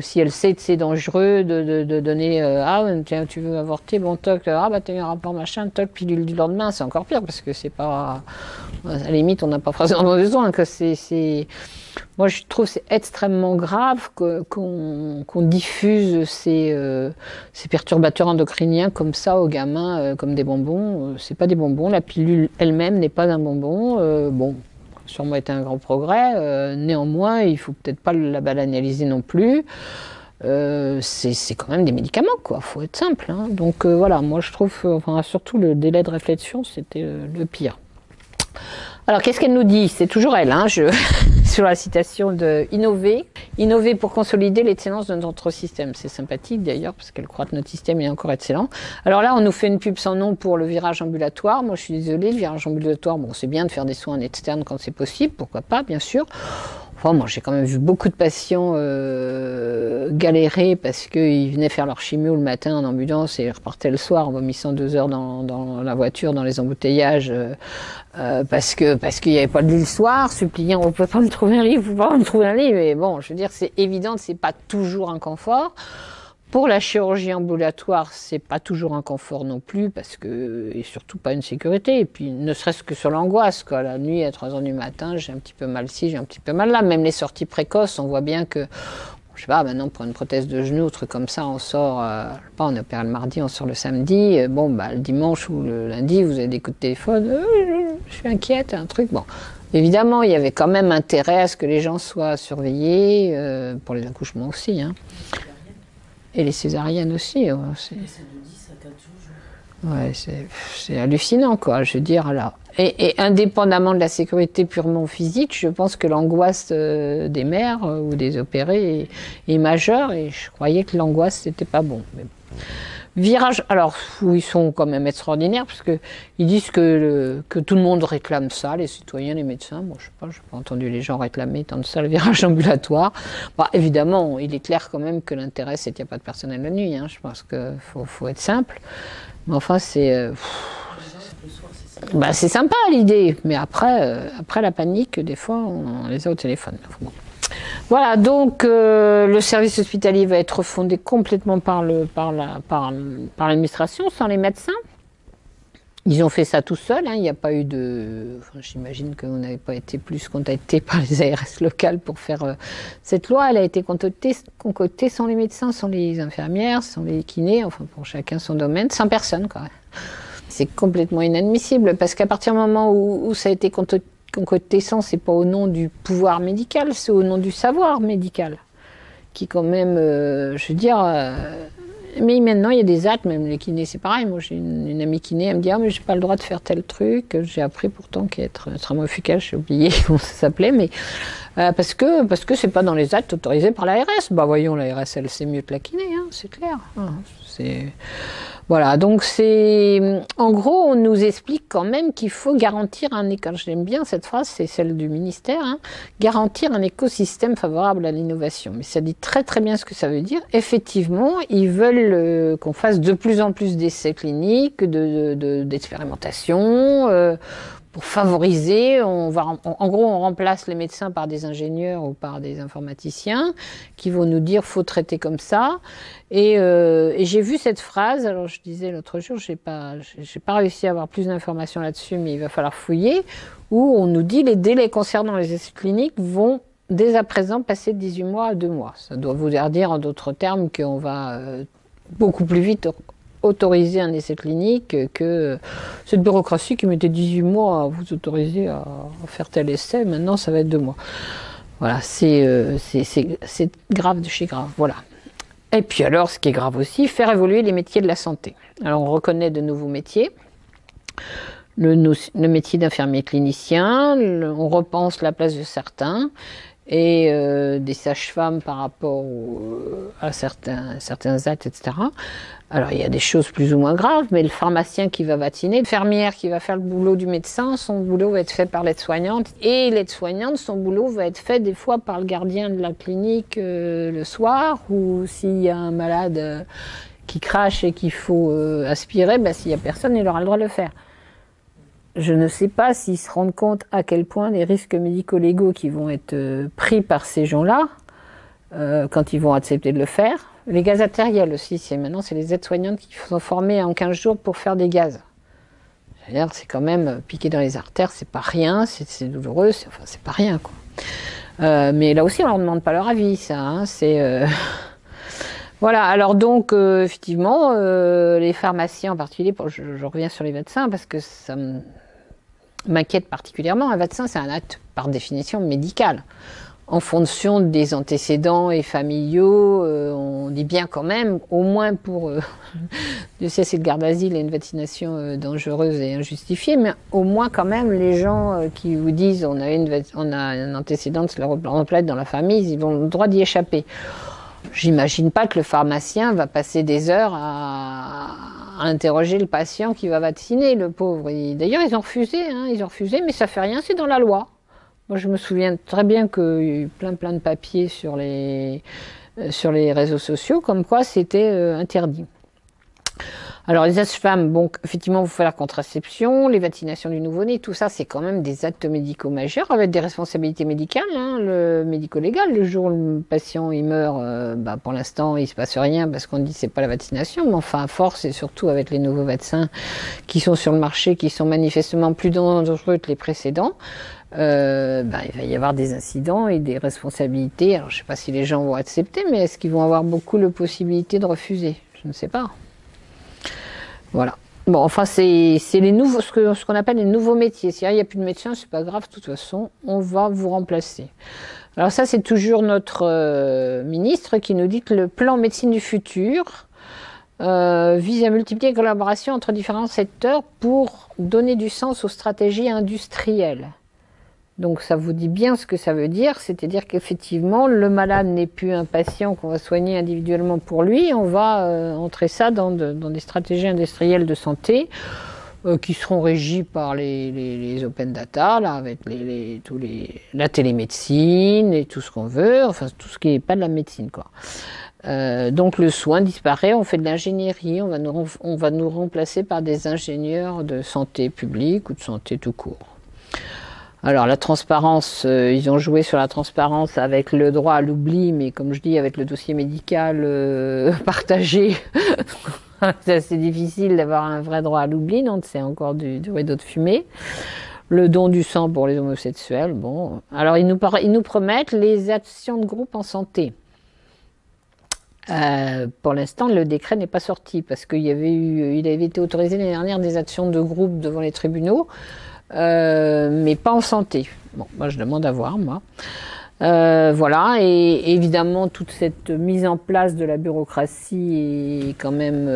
Speaker 1: si elle sait que c'est dangereux de donner ah tiens, tu veux avorter, bon toc, ah bah t'as eu un rapport machin, toc, pilule du lendemain, c'est encore pire parce que c'est pas, à la limite on n'a pas forcément besoin, que moi je trouve c'est extrêmement grave qu'on diffuse ces perturbateurs endocriniens comme ça aux gamins, comme des bonbons. C'est pas des bonbons, la pilule elle-même n'est pas un bonbon. Bon, sûrement été un grand progrès. Néanmoins, il faut peut-être pas la banaliser non plus. C'est quand même des médicaments, quoi. Faut être simple. Hein. Donc voilà, moi je trouve, surtout le délai de réflexion, c'était le pire. Alors qu'est-ce qu'elle nous dit? C'est toujours elle, hein. sur la citation de innover pour consolider l'excellence de notre système. C'est sympathique d'ailleurs, parce qu'elle croit que notre système est encore excellent. Alors là, on nous fait une pub sans nom pour le virage ambulatoire. Moi, je suis désolée, le virage ambulatoire, bon, c'est bien de faire des soins externes quand c'est possible, pourquoi pas, bien sûr. Enfin, moi, j'ai quand même vu beaucoup de patients galérer parce qu'ils venaient faire leur chimio le matin en ambulance et ils repartaient le soir en vomissant 2 heures dans la voiture, dans les embouteillages, parce qu'il n'y avait pas de lit le soir, suppliant, on ne peut pas me trouver un lit, vous pouvez pas me trouver un lit. Mais bon, je veux dire, c'est évident que c'est pas toujours un confort. Pour la chirurgie ambulatoire, c'est pas toujours un confort non plus, parce que, et surtout pas une sécurité. Et puis, ne serait-ce que sur l'angoisse, quoi. La nuit, à 3 heures du matin, j'ai un petit peu mal ci, j'ai un petit peu mal là. Même les sorties précoces, on voit bien que, je sais pas, maintenant, pour une prothèse de genou, un truc comme ça, on sort, on opère le mardi, on sort le samedi. Le dimanche ou le lundi, vous avez des coups de téléphone, je suis inquiète, un truc, bon. Évidemment, il y avait quand même intérêt à ce que les gens soient surveillés, pour les accouchements aussi, hein. Et les césariennes aussi. Ouais, c'est de 10 à 14 jours. Ouais, c'est hallucinant, quoi. Je veux dire, là. Et indépendamment de la sécurité purement physique, je pense que l'angoisse des mères ou des opérés est majeure. Et je croyais que l'angoisse, c'était pas bon. Mais bon. Virage, alors, où ils sont quand même extraordinaires, parce que ils disent que tout le monde réclame ça, les citoyens, les médecins. Bon, je sais pas, j'ai pas entendu les gens réclamer tant de ça, le virage ambulatoire. Bah, évidemment, il est clair quand même que l'intérêt, c'est qu'il n'y a pas de personnel la nuit, hein. Je pense qu'il faut être simple. Mais enfin, c'est sympa l'idée, mais après la panique, des fois, on les a au téléphone. Bon. Voilà, donc le service hospitalier va être fondé complètement par l'administration, sans les médecins. Ils ont fait ça tout seuls, hein, il n'y a pas eu de... Enfin, j'imagine que vous n'avez pas été plus contacté par les ARS locales pour faire cette loi. Elle a été concoctée sans les médecins, sans les infirmières, sans les kinés, enfin pour chacun son domaine, sans personne, quoi. C'est complètement inadmissible, parce qu'à partir du moment où ça a été concocté sans, c'est pas au nom du pouvoir médical, c'est au nom du savoir médical, qui quand même, je veux dire... mais maintenant, il y a des actes, même les kinés, c'est pareil. Moi, j'ai une amie kiné, elle me dit « Ah, mais j'ai pas le droit de faire tel truc. » J'ai appris pourtant qu'être thermofocale, j'ai oublié comment ça s'appelait, mais parce que c'est pas dans les actes autorisés par l'ARS. Bah voyons, l'ARS, elle sait mieux que la kiné, hein, c'est clair. Voilà, donc en gros, on nous explique quand même qu'il faut garantir j'aime bien cette phrase, c'est celle du ministère, hein, garantir un écosystème favorable à l'innovation. Mais ça dit très très bien ce que ça veut dire. Effectivement, ils veulent qu'on fasse de plus en plus d'essais cliniques, d'expérimentation, pour favoriser, en gros, on remplace les médecins par des ingénieurs ou par des informaticiens qui vont nous dire faut traiter comme ça. Et j'ai vu cette phrase. Alors je disais l'autre jour, j'ai pas réussi à avoir plus d'informations là-dessus, mais il va falloir fouiller. Où on nous dit les délais concernant les essais cliniques vont dès à présent passer de 18 mois à 2 mois. Ça doit vous dire en d'autres termes qu'on va beaucoup plus vite autoriser un essai clinique que cette bureaucratie qui mettait 18 mois à vous autoriser à faire tel essai, maintenant ça va être 2 mois. Voilà, c'est grave de chez grave, voilà. Et puis alors, ce qui est grave aussi, faire évoluer les métiers de la santé. Alors on reconnaît de nouveaux métiers, le métier d'infirmier clinicien, on repense la place de certains, et des sages-femmes par rapport à certains actes, etc. Alors, il y a des choses plus ou moins graves, mais le pharmacien qui va vacciner, l'infirmière qui va faire le boulot du médecin, son boulot va être fait par l'aide-soignante, et l'aide-soignante, son boulot va être fait des fois par le gardien de la clinique le soir, ou s'il y a un malade qui crache et qu'il faut aspirer, s'il n'y a personne, il aura le droit de le faire. Je ne sais pas s'ils se rendent compte à quel point les risques médico-légaux qui vont être pris par ces gens-là, quand ils vont accepter de le faire. Les gaz artériels aussi, maintenant c'est les aides-soignantes qui sont formées en 15 jours pour faire des gaz. C'est quand même piquer dans les artères, c'est pas rien, c'est douloureux, c'est pas rien, quoi. Mais là aussi on leur demande pas leur avis, ça, hein, Voilà, alors donc effectivement, les pharmaciens en particulier, je reviens sur les médecins parce que ça m'inquiète particulièrement. Un vaccin, c'est un acte par définition médical. en fonction des antécédents et familiaux. On dit bien quand même, au moins pour Dieu sait si le garde d'asile est une vaccination dangereuse et injustifiée, mais au moins quand même les gens qui vous disent on a un antécédent de scléroplaque dans la famille, ils ont le droit d'y échapper. J'imagine pas que le pharmacien va passer des heures à interroger le patient qui va vacciner, le pauvre. D'ailleurs, ils ont refusé, mais ça fait rien, c'est dans la loi. Moi, je me souviens très bien qu'il y a eu plein de papiers sur les réseaux sociaux, comme quoi c'était interdit. Alors, les sages-femmes, bon, effectivement, vous faites la contraception, les vaccinations du nouveau-né, tout ça, c'est quand même des actes médicaux majeurs avec des responsabilités médicales, hein, le médico-légal. Le jour où le patient il meurt, pour l'instant, il se passe rien parce qu'on dit que c'est pas la vaccination, mais enfin, à force, et surtout avec les nouveaux vaccins qui sont sur le marché, qui sont manifestement plus dangereux que les précédents, il va y avoir des incidents et des responsabilités. Alors, je sais pas si les gens vont accepter, mais est-ce qu'ils vont avoir beaucoup la possibilité de refuser? Je ne sais pas. Voilà. Bon, enfin, c'est les nouveaux, ce qu'on appelle les nouveaux métiers. Si il n'y a plus de médecins, c'est pas grave, de toute façon, on va vous remplacer. Alors ça, c'est toujours notre ministre qui nous dit que le plan médecine du futur vise à multiplier les collaborations entre différents secteurs pour donner du sens aux stratégies industrielles. Donc ça vous dit bien ce que ça veut dire, c'est-à-dire qu'effectivement le malade n'est plus un patient qu'on va soigner individuellement pour lui, on va entrer ça dans des stratégies industrielles de santé qui seront régies par les open data, là, avec la télémédecine et tout ce qu'on veut, enfin tout ce qui n'est pas de la médecine, quoi. Donc le soin disparaît, on fait de l'ingénierie, on va nous remplacer par des ingénieurs de santé publique ou de santé tout court. Alors la transparence, ils ont joué sur la transparence avec le droit à l'oubli, mais comme je dis, avec le dossier médical partagé, c'est assez difficile d'avoir un vrai droit à l'oubli, donc c'est encore du rideau de fumée. Le don du sang pour les homosexuels, bon. Alors ils nous promettent les actions de groupe en santé. Pour l'instant, le décret n'est pas sorti parce qu'il il avait été autorisé l'année dernière des actions de groupe devant les tribunaux. Mais pas en santé. Bon, moi je demande à voir, moi. Voilà, et évidemment toute cette mise en place de la bureaucratie est quand même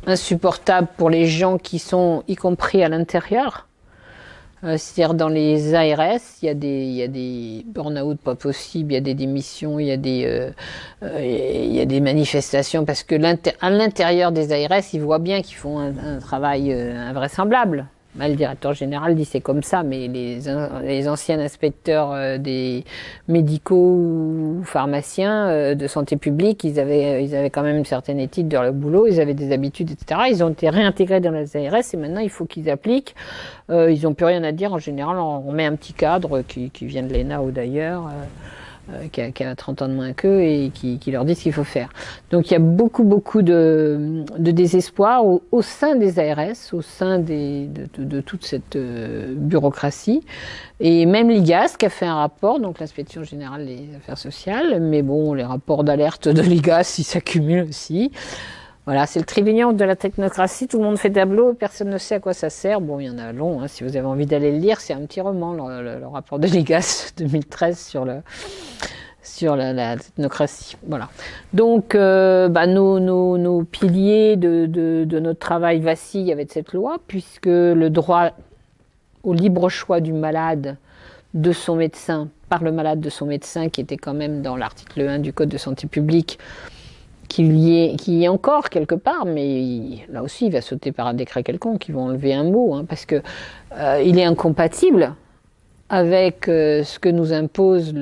Speaker 1: insupportable pour les gens qui sont, y compris à l'intérieur. C'est-à-dire dans les ARS, il y a des burn-out pas possibles, il y a des démissions, il y a des manifestations, parce que à l'intérieur des ARS, ils voient bien qu'ils font un travail invraisemblable. Le directeur général dit c'est comme ça, mais les anciens inspecteurs des médicaux ou pharmaciens de santé publique, ils avaient quand même une certaine éthique dans le boulot, ils avaient des habitudes, etc. Ils ont été réintégrés dans les ARS et maintenant il faut qu'ils appliquent. Ils n'ont plus rien à dire. En général, on met un petit cadre qui vient de l'ENA ou d'ailleurs, qui a 30 ans de moins qu'eux et qui leur dit ce qu'il faut faire. Donc il y a beaucoup de désespoir au sein des ARS, au sein de toute cette bureaucratie. Et même l'IGAS qui a fait un rapport, donc l'Inspection Générale des Affaires Sociales, mais bon, les rapports d'alerte de l'IGAS, ils s'accumulent aussi. Voilà, c'est le tribunal de la technocratie, tout le monde fait tableau, personne ne sait à quoi ça sert. Bon, il y en a long, hein, si vous avez envie d'aller le lire, c'est un petit roman, le rapport de l'IGAS 2013 sur la technocratie. Voilà. Donc, nos piliers de notre travail vacillent avec cette loi, puisque le droit au libre choix du malade de son médecin, par le malade de son médecin, qui était quand même dans l'article 1 du Code de santé publique, qui y est encore quelque part, mais là aussi il va sauter par un décret quelconque, ils vont enlever un mot, hein, parce que il est incompatible avec ce que nous impose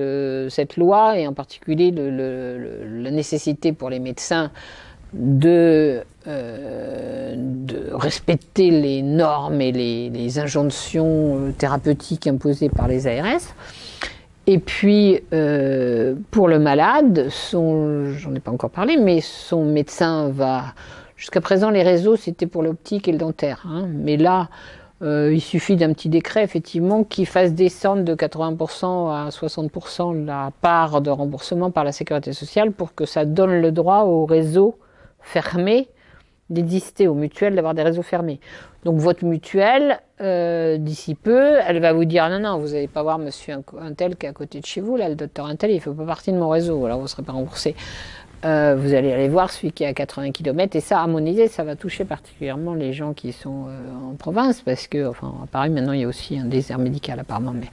Speaker 1: cette loi, et en particulier la nécessité pour les médecins de respecter les normes et les injonctions thérapeutiques imposées par les ARS. Et puis, pour le malade, j'en ai pas encore parlé, mais son médecin va... Jusqu'à présent, les réseaux, c'était pour l'optique et le dentaire. Hein, mais là, il suffit d'un petit décret, effectivement, qui fasse descendre de 80% à 60% la part de remboursement par la Sécurité sociale pour que ça donne le droit aux réseaux fermés d'exister aux mutuelles, d'avoir des réseaux fermés. Donc votre mutuelle, d'ici peu, elle va vous dire non, vous n'allez pas voir monsieur un tel qui est à côté de chez vous, là, le docteur un tel, il ne fait pas partie de mon réseau, alors vous ne serez pas remboursé. Vous allez aller voir celui qui est à 80 km, et ça, à mon idée, ça va toucher particulièrement les gens qui sont en province, parce que, enfin, à Paris, maintenant, il y a aussi un désert médical, apparemment, mais...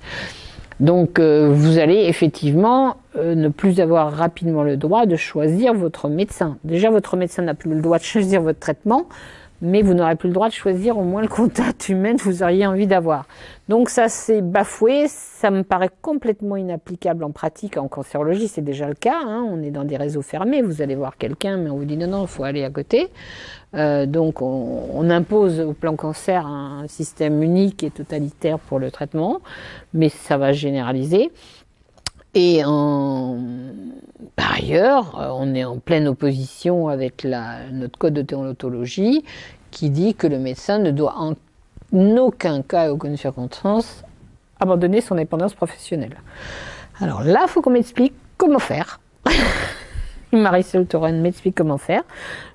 Speaker 1: Donc, vous allez effectivement ne plus avoir rapidement le droit de choisir votre médecin. Déjà, votre médecin n'a plus le droit de choisir votre traitement, mais vous n'aurez plus le droit de choisir au moins le contact humain que vous auriez envie d'avoir. Donc ça, c'est bafoué, ça me paraît complètement inapplicable en pratique. En cancérologie, c'est déjà le cas, hein. On est dans des réseaux fermés, vous allez voir quelqu'un, mais on vous dit non, il faut aller à côté. Donc on impose au plan cancer un système unique et totalitaire pour le traitement, mais ça va généraliser. Et par ailleurs, on est en pleine opposition avec notre code de déontologie qui dit que le médecin ne doit en aucun cas et aucune circonstance abandonner son indépendance professionnelle. Alors là, il faut qu'on m'explique comment faire. Marisol Touraine m'explique comment faire.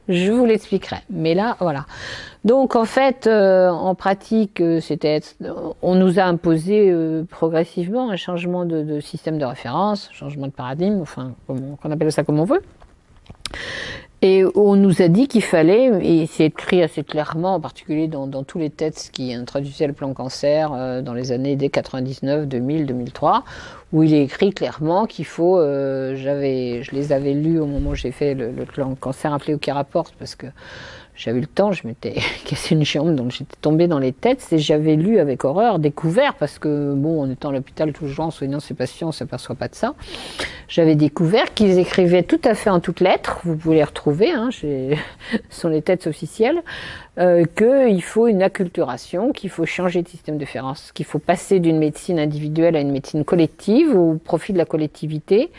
Speaker 1: Je vous l'expliquerai. Mais là, voilà. Donc en fait, en pratique, on nous a imposé progressivement un changement de système de référence, un changement de paradigme, enfin, qu'on appelle ça comme on veut. Et on nous a dit qu'il fallait, et c'est écrit assez clairement, en particulier dans tous les textes qui introduisaient le plan cancer dans les années dès 99, 2000, 2003, où il est écrit clairement qu'il faut, je les avais lus au moment où j'ai fait le plan cancer appelé au qui rapporte, parce que j'avais eu le temps, je m'étais cassé une jambe, donc j'étais tombée dans les textes et j'avais lu avec horreur, découvert, parce que bon, en étant à l'hôpital tout le jour, en soignant ses patients, on ne s'aperçoit pas de ça. J'avais découvert qu'ils écrivaient tout à fait en toutes lettres, vous pouvez les retrouver, hein, ce sont les textes officiels, qu'il faut une acculturation, qu'il faut changer de système de référence, qu'il faut passer d'une médecine individuelle à une médecine collective au profit de la collectivité.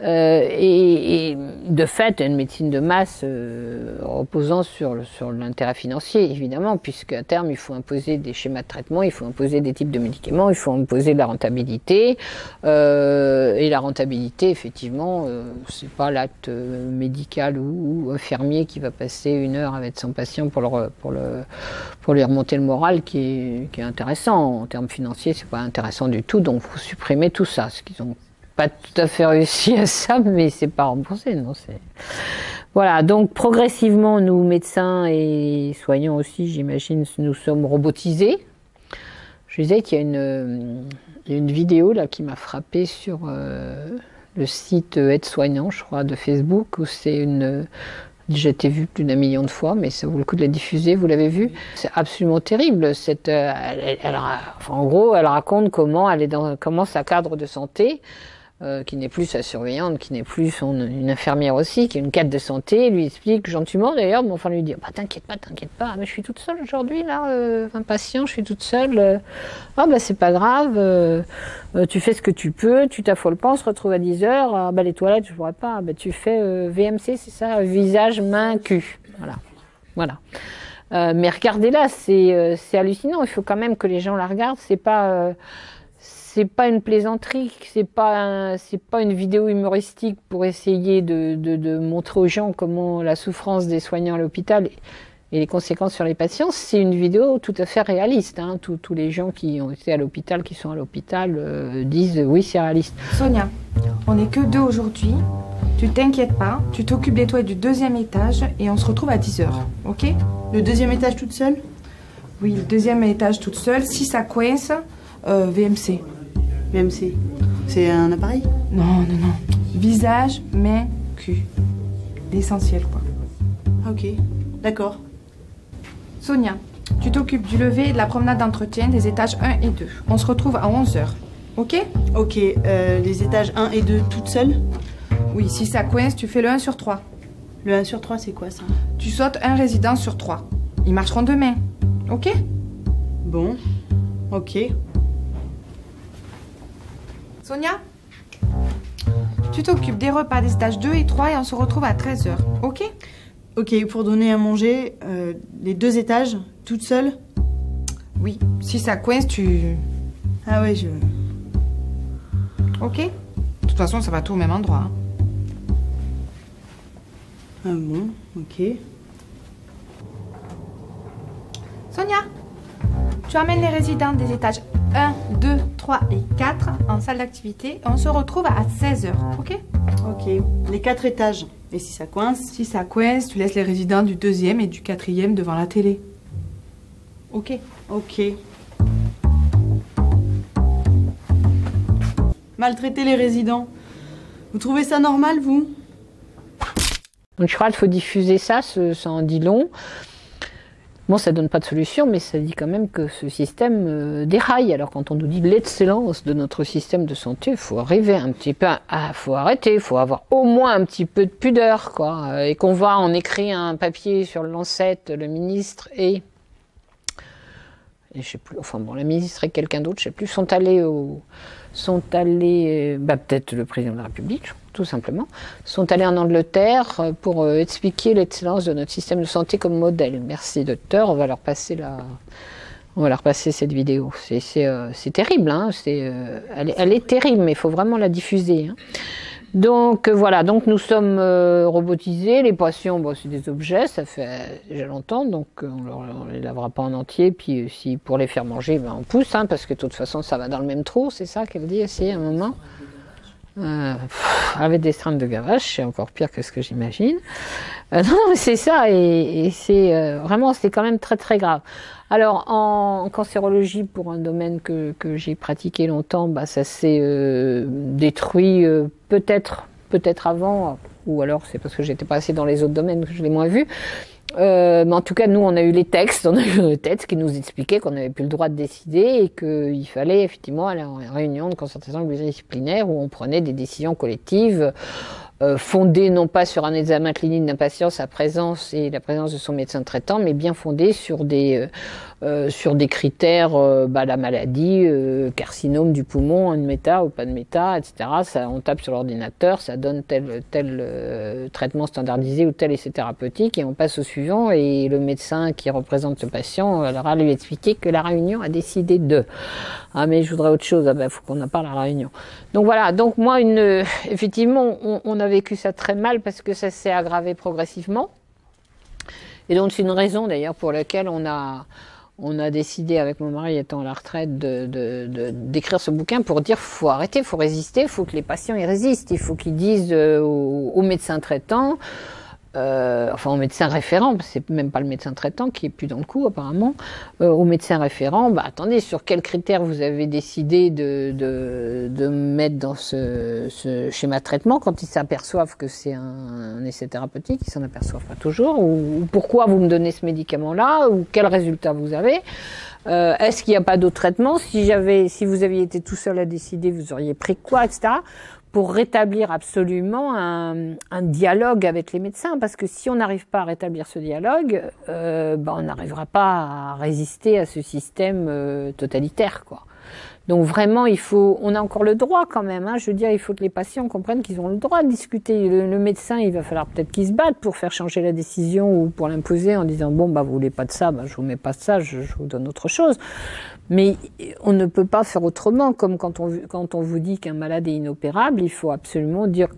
Speaker 1: Et de fait, une médecine de masse reposant sur l'intérêt financier, évidemment, puisque à terme, il faut imposer des schémas de traitement, il faut imposer des types de médicaments, il faut imposer de la rentabilité. Et la rentabilité, effectivement, c'est pas l'acte médical ou infirmier qui va passer 1 heure avec son patient pour lui remonter le moral qui est intéressant. En termes financiers, c'est pas intéressant du tout, donc il faut supprimer tout ça, ce qu'ils ont pas tout à fait réussi à ça, mais c'est pas remboursé, non, voilà. Donc progressivement, nous médecins et soignants aussi, j'imagine, nous sommes robotisés. Je disais qu'il y a une vidéo là qui m'a frappée sur le site Aide-soignant, je crois, de Facebook, où c'est j'ai été vue plus d'1 million de fois, mais ça vaut le coup de la diffuser, vous l'avez vu. C'est absolument terrible. En gros, elle raconte comment sa cadre de santé, qui n'est plus sa surveillante, qui n'est plus une infirmière aussi, qui est une cadre de santé, lui explique gentiment d'ailleurs, mais enfin lui dit t'inquiète pas, mais je suis toute seule aujourd'hui là, un patient, je suis toute seule, c'est pas grave, tu fais ce que tu peux, tu t'affoles pas, on se retrouve à 10h, les toilettes je pourrais pas, tu fais VMC, c'est ça, visage, main, cul, voilà. Mais regardez là, c'est hallucinant, il faut quand même que les gens la regardent, c'est pas une plaisanterie, c'est pas une vidéo humoristique pour essayer de montrer aux gens comment la souffrance des soignants à l'hôpital et les conséquences sur les patients. C'est une vidéo tout à fait réaliste, hein. Tous les gens qui ont été à l'hôpital, qui sont à l'hôpital, disent oui, c'est réaliste.
Speaker 2: Sonia, on n'est que 2 aujourd'hui. Tu t'inquiètes pas, tu t'occupes des toilettes du 2e étage et on se retrouve à 10h, ok?
Speaker 3: Le 2e étage toute seule?
Speaker 2: Oui, le 2e étage toute seule. Si ça coince, VMC.
Speaker 3: VMC, c'est un appareil?
Speaker 2: Non. Visage, main, cul. L'essentiel, quoi.
Speaker 3: Ok, d'accord.
Speaker 2: Sonia, tu t'occupes du lever et de la promenade d'entretien des étages 1 et 2. On se retrouve à 11h, ok?
Speaker 3: Ok, les étages 1 et 2 toutes seules?
Speaker 2: Oui, si ça coince, tu fais le 1 sur 3.
Speaker 3: Le 1 sur 3, c'est quoi ça?
Speaker 2: Tu sautes un résident sur 3. Ils marcheront demain, ok?
Speaker 3: Bon, ok.
Speaker 2: Sonia, tu t'occupes des repas des étages 2 et 3 et on se retrouve à 13h, ok?
Speaker 3: Ok, pour donner à manger, les 2 étages, toutes seules?
Speaker 2: Oui, si ça coince, tu...
Speaker 3: Ah ouais,
Speaker 2: Ok? De toute façon, ça va tout au même endroit. Hein.
Speaker 3: Ah bon, ok.
Speaker 2: Sonia, tu amènes les résidents des étages 1, 2, 3 et 4 en salle d'activité. On se retrouve à 16 h, ok?
Speaker 3: Ok. Les 4 étages. Et si ça coince?
Speaker 2: Si ça coince, tu laisses les résidents du 2e et du 4e devant la télé. Ok?
Speaker 3: Ok. Maltraiter les résidents. Vous trouvez ça normal, vous?
Speaker 1: Donc je crois qu'il faut diffuser ça en dit long. Bon, ça donne pas de solution, mais ça dit quand même que ce système déraille. Alors quand on nous dit l'excellence de notre système de santé, il faut arriver un petit peu faut arrêter, il faut avoir au moins un petit peu de pudeur, quoi. Et qu'on voit, on écrit un papier sur le Lancet, le ministre et je sais plus, enfin bon, la ministre et quelqu'un d'autre, je sais plus, sont allés peut-être le président de la République, tout simplement, sont allés en Angleterre pour expliquer l'excellence de notre système de santé comme modèle. Merci docteur, on va leur passer cette vidéo. C'est terrible, hein, elle est terrible, mais il faut vraiment la diffuser. Hein. Donc voilà, donc nous sommes robotisés, les patients, bon, c'est des objets, ça fait déjà longtemps, donc on les lavera pas en entier, puis si pour les faire manger, ben, on pousse, hein, parce que de toute façon ça va dans le même trou, c'est ça qu'elle dit aussi à un moment. Avec des strains de gavage, c'est encore pire que ce que j'imagine. Non, c'est ça, et c'est vraiment, c'est quand même très très grave. Alors en cancérologie, pour un domaine que j'ai pratiqué longtemps, bah, ça s'est détruit peut-être avant, ou alors c'est parce que j'étais pas assez dans les autres domaines que je l'ai moins vu. Mais en tout cas, nous, on a eu les textes, qui nous expliquaient qu'on n'avait plus le droit de décider et qu'il fallait effectivement aller en réunion de concertation pluridisciplinaire où on prenait des décisions collectives fondées non pas sur un examen clinique d'un patient, sa présence et la présence de son médecin traitant, mais bien fondées sur des critères, la maladie, carcinome du poumon, une méta ou pas de méta, etc. Ça, on tape sur l'ordinateur, ça donne tel traitement standardisé ou tel essai thérapeutique et on passe au suivant et le médecin qui représente le patient aura lui expliquer que la réunion a décidé de. Ah mais je voudrais autre chose, faut qu'on en parle à la réunion. Donc voilà, donc moi effectivement on a vécu ça très mal parce que ça s'est aggravé progressivement. Et donc c'est une raison d'ailleurs pour laquelle on a décidé avec mon mari étant à la retraite d'écrire ce bouquin pour dire faut arrêter, faut résister, faut que les patients y résistent, il faut qu'ils disent aux médecins traitants, aux médecins référents, c'est même pas le médecin traitant qui est plus dans le coup apparemment, aux médecins référents, attendez, sur quels critères vous avez décidé de mettre dans ce schéma de traitement quand ils s'aperçoivent que c'est un essai thérapeutique, ils s'en aperçoivent pas toujours, ou pourquoi vous me donnez ce médicament-là, ou quel résultat vous avez, est-ce qu'il n'y a pas d'autres traitements, si vous aviez été tout seul à décider, vous auriez pris quoi, etc., pour rétablir absolument un dialogue avec les médecins, parce que si on n'arrive pas à rétablir ce dialogue, on n'arrivera pas à résister à ce système totalitaire, quoi. Donc vraiment, on a encore le droit quand même, hein, je veux dire, il faut que les patients comprennent qu'ils ont le droit de discuter. Le médecin, il va falloir peut-être qu'il se batte pour faire changer la décision ou pour l'imposer en disant bon, vous voulez pas de ça, je vous mets pas de ça, je vous donne autre chose. Mais on ne peut pas faire autrement, comme quand on vous dit qu'un malade est inopérable, il faut absolument dire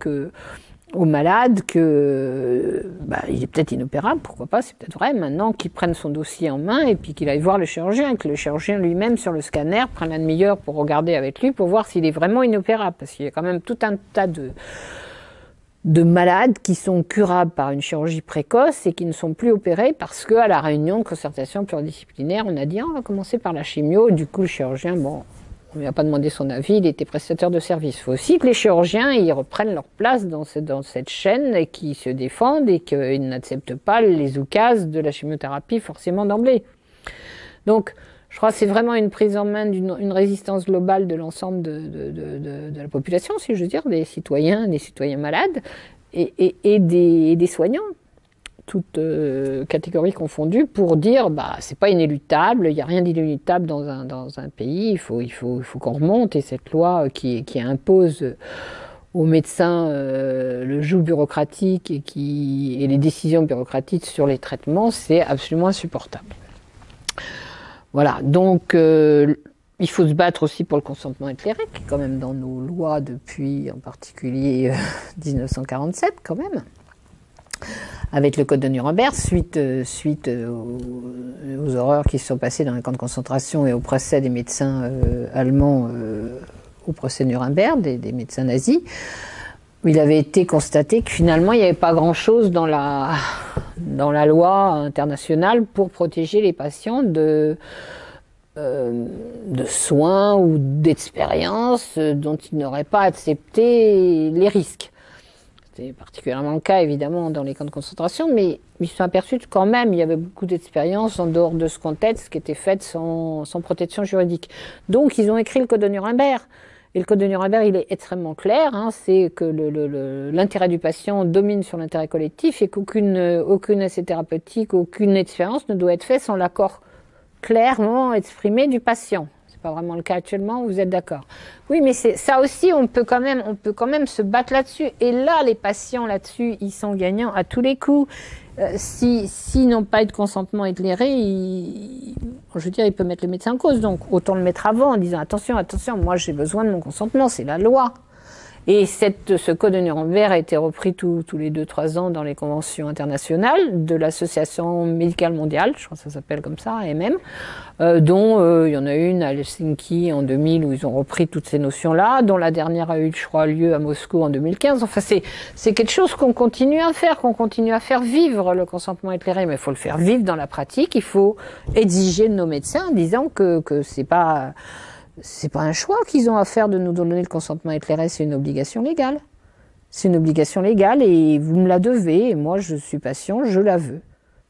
Speaker 1: au malade que il est peut-être inopérable, pourquoi pas, c'est peut-être vrai, maintenant qu'il prenne son dossier en main et puis qu'il aille voir le chirurgien, que le chirurgien lui-même sur le scanner prenne la demi-heure pour regarder avec lui pour voir s'il est vraiment inopérable, parce qu'il y a quand même tout un tas de malades qui sont curables par une chirurgie précoce et qui ne sont plus opérés parce qu'à la réunion de concertation pluridisciplinaire, on a dit on va commencer par la chimio, du coup le chirurgien, on lui a pas demandé son avis, il était prestataire de service. Il faut aussi que les chirurgiens ils reprennent leur place dans cette chaîne et qu'ils se défendent et qu'ils n'acceptent pas les oukases de la chimiothérapie forcément d'emblée. Donc, je crois que c'est vraiment une prise en main une résistance globale de l'ensemble de la population, si je veux dire, des citoyens malades et des soignants, toutes catégories confondues, pour dire c'est pas inéluctable, il n'y a rien d'inéluctable dans un pays, il faut qu'on remonte, et cette loi qui impose aux médecins le joug bureaucratique et les décisions bureaucratiques sur les traitements, c'est absolument insupportable. Voilà, donc il faut se battre aussi pour le consentement éclairé, qui est quand même dans nos lois depuis en particulier 1947 quand même. avec le code de Nuremberg, suite aux horreurs qui se sont passées dans les camps de concentration et au procès des médecins allemands au procès de Nuremberg, des médecins nazis, où il avait été constaté que finalement il n'y avait pas grand-chose dans la loi internationale pour protéger les patients de soins ou d'expériences dont ils n'auraient pas accepté les risques. C'était particulièrement le cas, évidemment, dans les camps de concentration, mais ils se sont aperçus que quand même, il y avait beaucoup d'expériences en dehors de ce contexte qui étaient faites sans protection juridique. Donc, ils ont écrit le Code de Nuremberg. Et le Code de Nuremberg, il est extrêmement clair, c'est que l'intérêt du patient domine sur l'intérêt collectif et qu'aucune essai thérapeutique, aucune expérience ne doit être faite sans l'accord clairement exprimé du patient. C'est pas vraiment le cas actuellement, vous êtes d'accord? Oui, mais ça aussi, on peut quand même se battre là-dessus. Et là, les patients là-dessus, ils sont gagnants à tous les coups. S'ils n'ont pas eu de consentement éclairé, je veux dire, il peut mettre le médecin en cause. Donc, autant le mettre avant en disant attention, moi j'ai besoin de mon consentement, c'est la loi. Et ce code de Nuremberg a été repris tous les 2-3 ans dans les conventions internationales de l'Association médicale mondiale, je crois que ça s'appelle comme ça, AMM, dont il y en a une à Helsinki en 2000 où ils ont repris toutes ces notions-là, dont la dernière a eu, je crois, lieu à Moscou en 2015. Enfin, c'est quelque chose qu'on continue à faire, qu'on continue à faire vivre, le consentement éclairé, mais il faut le faire vivre dans la pratique. Il faut exiger de nos médecins en disant que c'est pas un choix qu'ils ont à faire de nous donner le consentement éclairé, c'est une obligation légale. C'est une obligation légale et vous me la devez, et moi je suis patient, je la veux.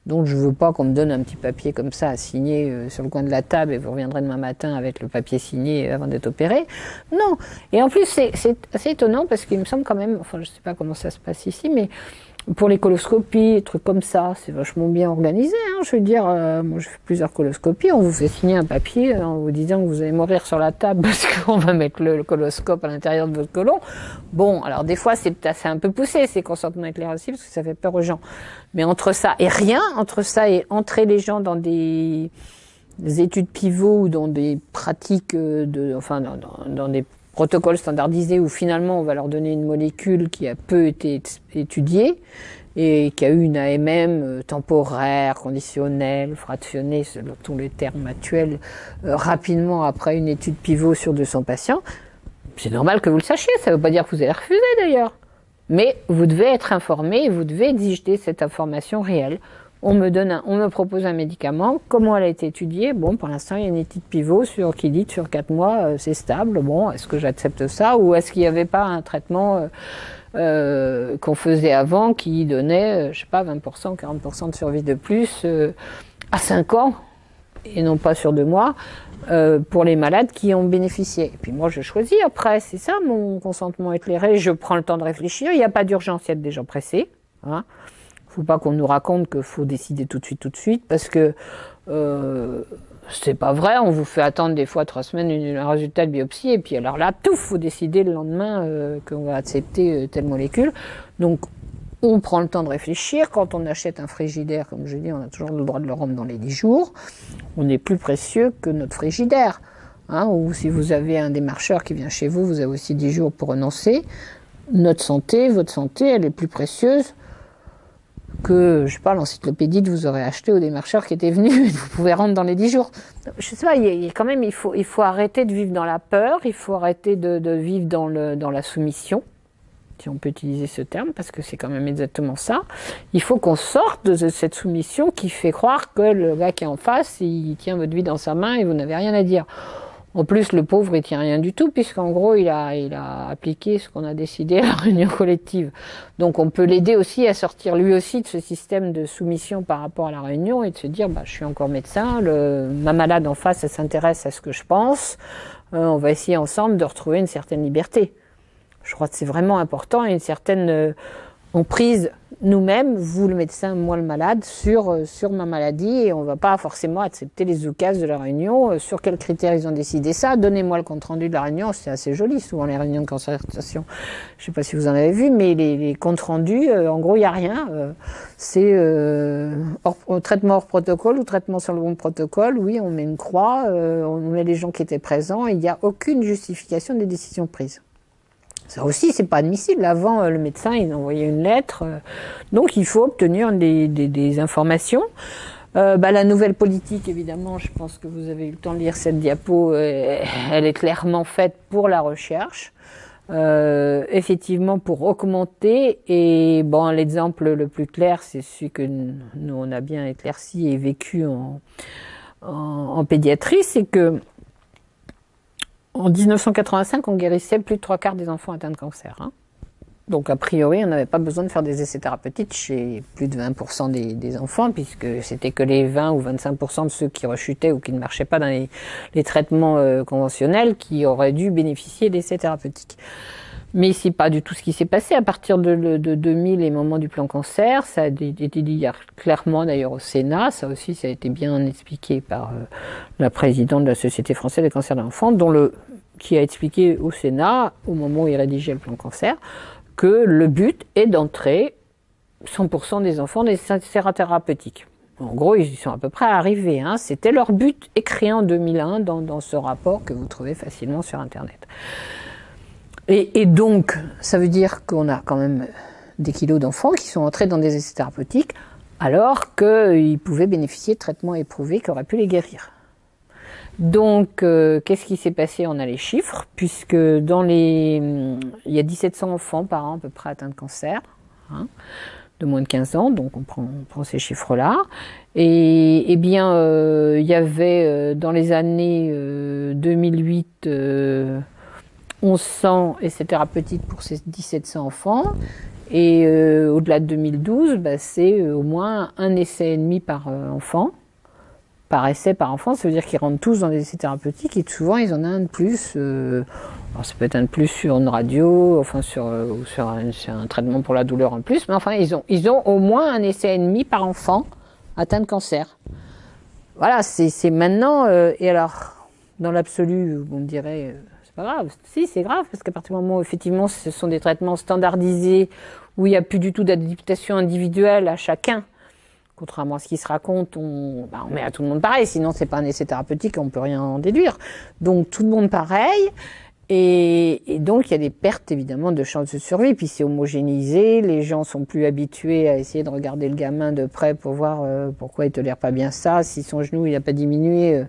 Speaker 1: Donc je veux pas qu'on me donne un petit papier comme ça à signer sur le coin de la table et vous reviendrez demain matin avec le papier signé avant d'être opéré. Non. Et en plus c'est assez étonnant parce qu'il me semble quand même, enfin je sais pas comment ça se passe ici, mais pour les coloscopies, des trucs comme ça, c'est vachement bien organisé. Je veux dire, moi je fais plusieurs coloscopies, on vous fait signer un papier en vous disant que vous allez mourir sur la table parce qu'on va mettre le coloscope à l'intérieur de votre côlon. Bon, alors des fois c'est un peu poussé, ces consentements éclairés aussi, parce que ça fait peur aux gens. Mais entre ça et rien, entre ça et entrer les gens dans des études pivots ou dans des pratiques dans des protocole standardisé où finalement on va leur donner une molécule qui a peu été étudiée et qui a eu une AMM temporaire, conditionnelle, fractionnée, selon tous les termes actuels, rapidement après une étude pivot sur 200 patients. C'est normal que vous le sachiez, ça ne veut pas dire que vous allez refuser d'ailleurs. Mais vous devez être informé, vous devez exiger cette information réelle. On me propose un médicament, comment elle a été étudiée? Bon, pour l'instant, il y a une étude pivot qui dit que sur 4 mois, c'est stable. Bon, est-ce que j'accepte ça? Ou est-ce qu'il n'y avait pas un traitement qu'on faisait avant qui donnait, je sais pas, 20% ou 40% de survie de plus à 5 ans, et non pas sur 2 mois, pour les malades qui ont bénéficié. Et puis moi, je choisis après, c'est ça mon consentement éclairé, je prends le temps de réfléchir, il n'y a pas d'urgence, il y a des gens pressés, Faut pas qu'on nous raconte qu'il faut décider tout de suite, parce que c'est pas vrai, on vous fait attendre des fois 3 semaines un résultat de biopsie, et puis alors là, faut décider le lendemain qu'on va accepter telle molécule. Donc, on prend le temps de réfléchir. Quand on achète un frigidaire, comme je dis, on a toujours le droit de le rendre dans les 10 jours. On est plus précieux que notre frigidaire. Ou si vous avez un démarcheur qui vient chez vous, vous avez aussi 10 jours pour renoncer. Notre santé, votre santé, elle est plus précieuse que, je sais pas, l'encyclopédie que vous aurez acheté au démarcheur qui était venu, vous pouvez rendre dans les 10 jours. Je sais pas, il faut arrêter de vivre dans la peur, il faut arrêter de vivre dans la soumission, si on peut utiliser ce terme, parce que c'est quand même exactement ça. Il faut qu'on sorte de cette soumission qui fait croire que le gars qui est en face, il tient votre vie dans sa main et vous n'avez rien à dire. En plus, le pauvre, il tient rien du tout, puisqu'en gros, il a appliqué ce qu'on a décidé à la réunion collective. Donc, on peut l'aider aussi à sortir lui aussi de ce système de soumission par rapport à la réunion et de se dire, je suis encore médecin, ma malade en face, elle s'intéresse à ce que je pense, on va essayer ensemble de retrouver une certaine liberté. Je crois que c'est vraiment important et une certaine emprise nous-mêmes, vous le médecin, moi le malade, sur ma maladie, et on va pas forcément accepter les oukases de la réunion. Sur quels critères ils ont décidé ça? Donnez-moi le compte-rendu de la réunion, c'est assez joli souvent les réunions de concertation. Je sais pas si vous en avez vu, mais les comptes-rendus, en gros il y a rien. C'est traitement hors protocole ou traitement sur le bon protocole, oui, on met une croix, on met les gens qui étaient présents, et il n'y a aucune justification des décisions prises. Ça aussi, c'est pas admissible. Avant, le médecin, il envoyait une lettre. Donc, il faut obtenir des informations. La nouvelle politique, évidemment, je pense que vous avez eu le temps de lire cette diapo, elle est clairement faite pour la recherche. Effectivement, pour augmenter. Et bon, l'exemple le plus clair, c'est celui que nous, on a bien éclairci et vécu en pédiatrie, c'est que en 1985, on guérissait plus de 3/4 des enfants atteints de cancer. Hein. Donc, a priori, on n'avait pas besoin de faire des essais thérapeutiques chez plus de 20% des enfants, puisque c'était que les 20 ou 25% de ceux qui rechutaient ou qui ne marchaient pas dans les traitements conventionnels qui auraient dû bénéficier d'essais thérapeutiques. Mais c'est pas du tout ce qui s'est passé. À partir de 2000, les moments du plan cancer, ça a été dit clairement d'ailleurs au Sénat, ça aussi, ça a été bien expliqué par la présidente de la Société française des cancers de l'enfant, qui a expliqué au Sénat, au moment où il rédigeait le plan cancer, que le but est d'entrer 100% des enfants dans des essais thérapeutiques. En gros, ils y sont à peu près arrivés. Hein. C'était leur but écrit en 2001 dans ce rapport que vous trouvez facilement sur Internet. Et donc, ça veut dire qu'on a quand même des kilos d'enfants qui sont entrés dans des essais thérapeutiques alors qu'ils pouvaient bénéficier de traitements éprouvés qui auraient pu les guérir. Donc, qu'est-ce qui s'est passé? On a les chiffres, puisque il y a 1700 enfants par an à peu près atteints de cancer, hein, de moins de 15 ans, donc on prend ces chiffres-là. Et eh bien, il y avait dans les années 2008 1100 essais thérapeutiques pour ces 1700 enfants. Et au-delà de 2012, c'est au moins un essai et demi par enfant. Par essai par enfant, ça veut dire qu'ils rentrent tous dans des essais thérapeutiques et souvent ils en ont un de plus. Alors ça peut être un de plus sur une radio, enfin sur un traitement pour la douleur en plus, mais enfin ils ont au moins un essai et demi par enfant atteint de cancer. Voilà, c'est maintenant. Et alors, dans l'absolu, on dirait c'est pas grave. Si, c'est grave parce qu'à partir du moment où effectivement ce sont des traitements standardisés où il n'y a plus du tout d'adaptation individuelle à chacun. Contrairement à ce qui se raconte, on met à tout le monde pareil, sinon c'est pas un essai thérapeutique, on peut rien en déduire. Donc tout le monde pareil, et donc il y a des pertes évidemment de chances de survie, puis c'est homogénéisé, les gens sont plus habitués à essayer de regarder le gamin de près pour voir pourquoi il tolère pas bien ça, si son genou il a pas diminué,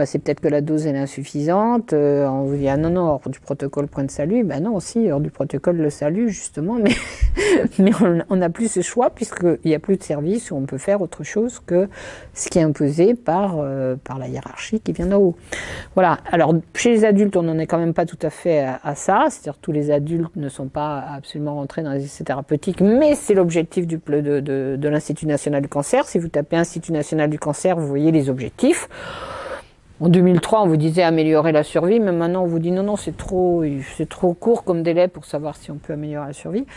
Speaker 1: c'est peut-être que la dose elle est insuffisante, on vous dit ah non, hors du protocole point de salut, non aussi, hors du protocole le salut justement, mais on n'a plus ce choix puisqu'il n'y a plus de service où on peut faire autre chose que ce qui est imposé par la hiérarchie qui vient d'en haut. Voilà, alors chez les adultes on n'en est quand même pas tout à fait à ça, c'est-à-dire tous les adultes ne sont pas absolument rentrés dans les essais thérapeutiques, mais c'est l'objectif de l'Institut National du Cancer. Si vous tapez Institut National du Cancer, vous voyez les objectifs. En 2003, on vous disait améliorer la survie, mais maintenant on vous dit non, c'est trop court comme délai pour savoir si on peut améliorer la survie.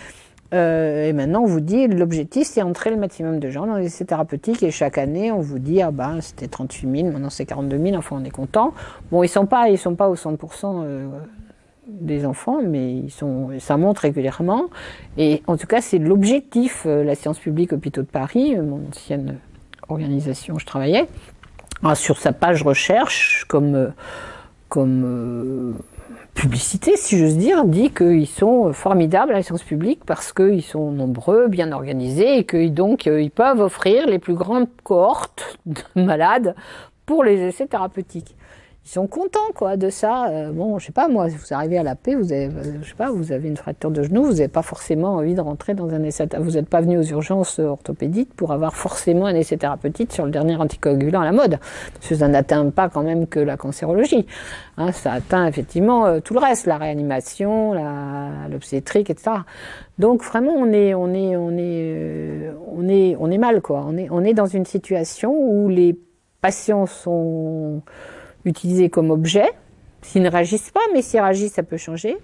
Speaker 1: Et maintenant on vous dit l'objectif c'est entrer le maximum de gens dans les essais thérapeutiques et chaque année on vous dit c'était 38 000, maintenant c'est 42 000, enfin on est content. Bon, ils sont pas au 100% des enfants, mais ça monte régulièrement. Et en tout cas c'est l'objectif. La Sciences Publiques Hôpitaux de Paris, mon ancienne organisation où je travaillais, sur sa page recherche, comme publicité, si j'ose dire, dit qu'ils sont formidables à la science publique parce qu'ils sont nombreux, bien organisés et que donc ils peuvent offrir les plus grandes cohortes de malades pour les essais thérapeutiques. Ils sont contents de ça. Je sais pas moi, si vous arrivez à la paix, vous avez une fracture de genou, vous n'avez pas forcément envie de rentrer dans un essai. Vous n'êtes pas venu aux urgences orthopédiques pour avoir forcément un essai thérapeutique sur le dernier anticoagulant à la mode. Parce que ça n'atteint pas quand même que la cancérologie. Ça atteint effectivement tout le reste, la réanimation, l'obstétrique, etc. Donc vraiment on est mal quoi. On est dans une situation où les patients sont utilisés comme objet, s'ils ne réagissent pas, mais s'ils réagissent, ça peut changer,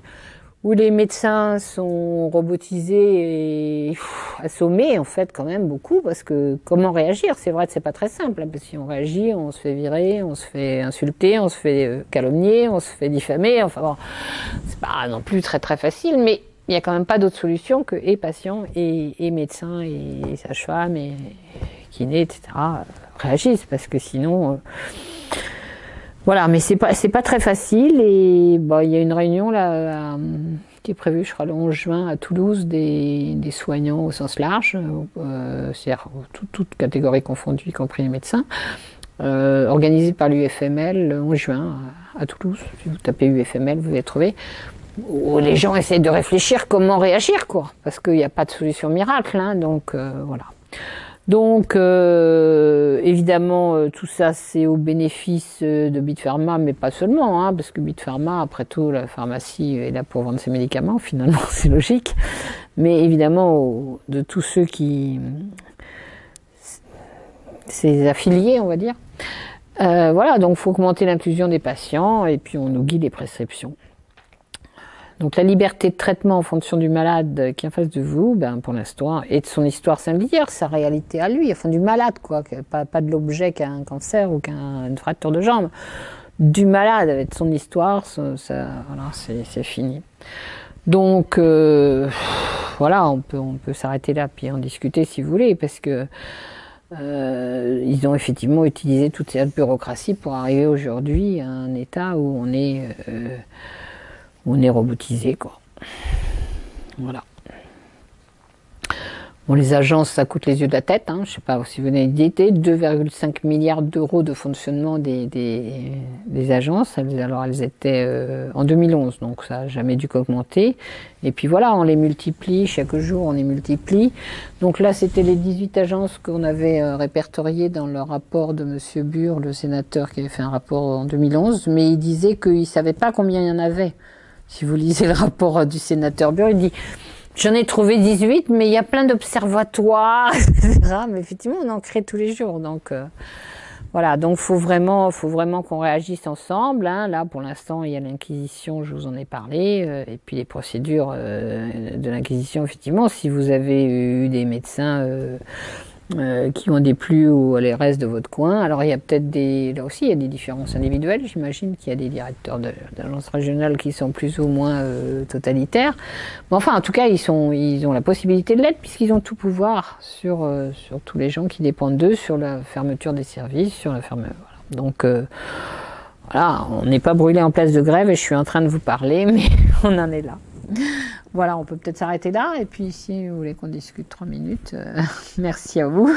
Speaker 1: où les médecins sont robotisés et assommés, en fait, quand même, beaucoup, parce que comment réagir? C'est vrai que c'est pas très simple, parce que si on réagit, on se fait virer, on se fait insulter, on se fait calomnier, on se fait diffamer, enfin bon, c'est pas non plus très très facile, mais il n'y a quand même pas d'autre solution que et patients, et médecins, et sages-femmes, et kinés, etc., réagissent, parce que sinon... Voilà, mais c'est pas très facile et bon, il y a une réunion là qui est prévue, je crois, le 11 juin à Toulouse des soignants au sens large, c'est-à-dire toutes catégories confondues, y compris les médecins, organisée par l'UFML le 11 juin à Toulouse. Si vous tapez UFML, vous allez trouver. Où les gens essayent de réfléchir comment réagir, quoi, parce qu'il n'y a pas de solution miracle, hein, donc voilà. Donc, évidemment, tout ça, c'est au bénéfice de Bitpharma, mais pas seulement, hein, parce que Bitpharma, après tout, la pharmacie est là pour vendre ses médicaments, finalement, c'est logique. Mais évidemment, de tous ceux qui... ses affiliés, on va dire. Voilà, donc il faut augmenter l'inclusion des patients, et puis on nous guide les prescriptions. Donc la liberté de traitement en fonction du malade qui est en face de vous, ben, pour l'instant, et de son histoire singulière, sa réalité à lui, enfin du malade, quoi, pas de l'objet qui a un cancer ou qui a une fracture de jambe, du malade avec son histoire, voilà, c'est fini. Donc voilà, on peut s'arrêter là puis en discuter si vous voulez, parce que ils ont effectivement utilisé toute cette bureaucratie pour arriver aujourd'hui à un état où on est robotisé, quoi. Voilà. Bon, les agences, ça coûte les yeux de la tête, hein. Je sais pas si vous avez une idée, 2,5 milliards d'euros de fonctionnement des agences. Alors elles étaient en 2011, donc ça n'a jamais dû qu'augmenter. Et puis voilà, on les multiplie, chaque jour on les multiplie. Donc là, c'était les 18 agences qu'on avait répertoriées dans le rapport de Monsieur Bure, le sénateur qui avait fait un rapport en 2011, mais il disait qu'il ne savait pas combien il y en avait. Si vous lisez le rapport du sénateur Bure, il dit « J'en ai trouvé 18, mais il y a plein d'observatoires, etc. » Mais effectivement, on en crée tous les jours. Donc voilà, donc faut vraiment qu'on réagisse ensemble. Hein. Là, pour l'instant, il y a l'Inquisition, je vous en ai parlé, et puis les procédures de l'Inquisition, effectivement. Si vous avez eu des médecins qui ont des plus ou les restes de votre coin. Alors il y a peut-être là aussi il y a des différences individuelles, j'imagine qu'il y a des directeurs d'agences régionales qui sont plus ou moins totalitaires. Mais enfin en tout cas ils ont la possibilité de l'être puisqu'ils ont tout pouvoir sur tous les gens qui dépendent d'eux, sur la fermeture des services, sur la fermeture. Voilà. Donc voilà, on n'est pas brûlé en place de grève et je suis en train de vous parler, mais on en est là. Voilà, on peut peut-être s'arrêter là, et puis si vous voulez qu'on discute 3 minutes, merci à vous.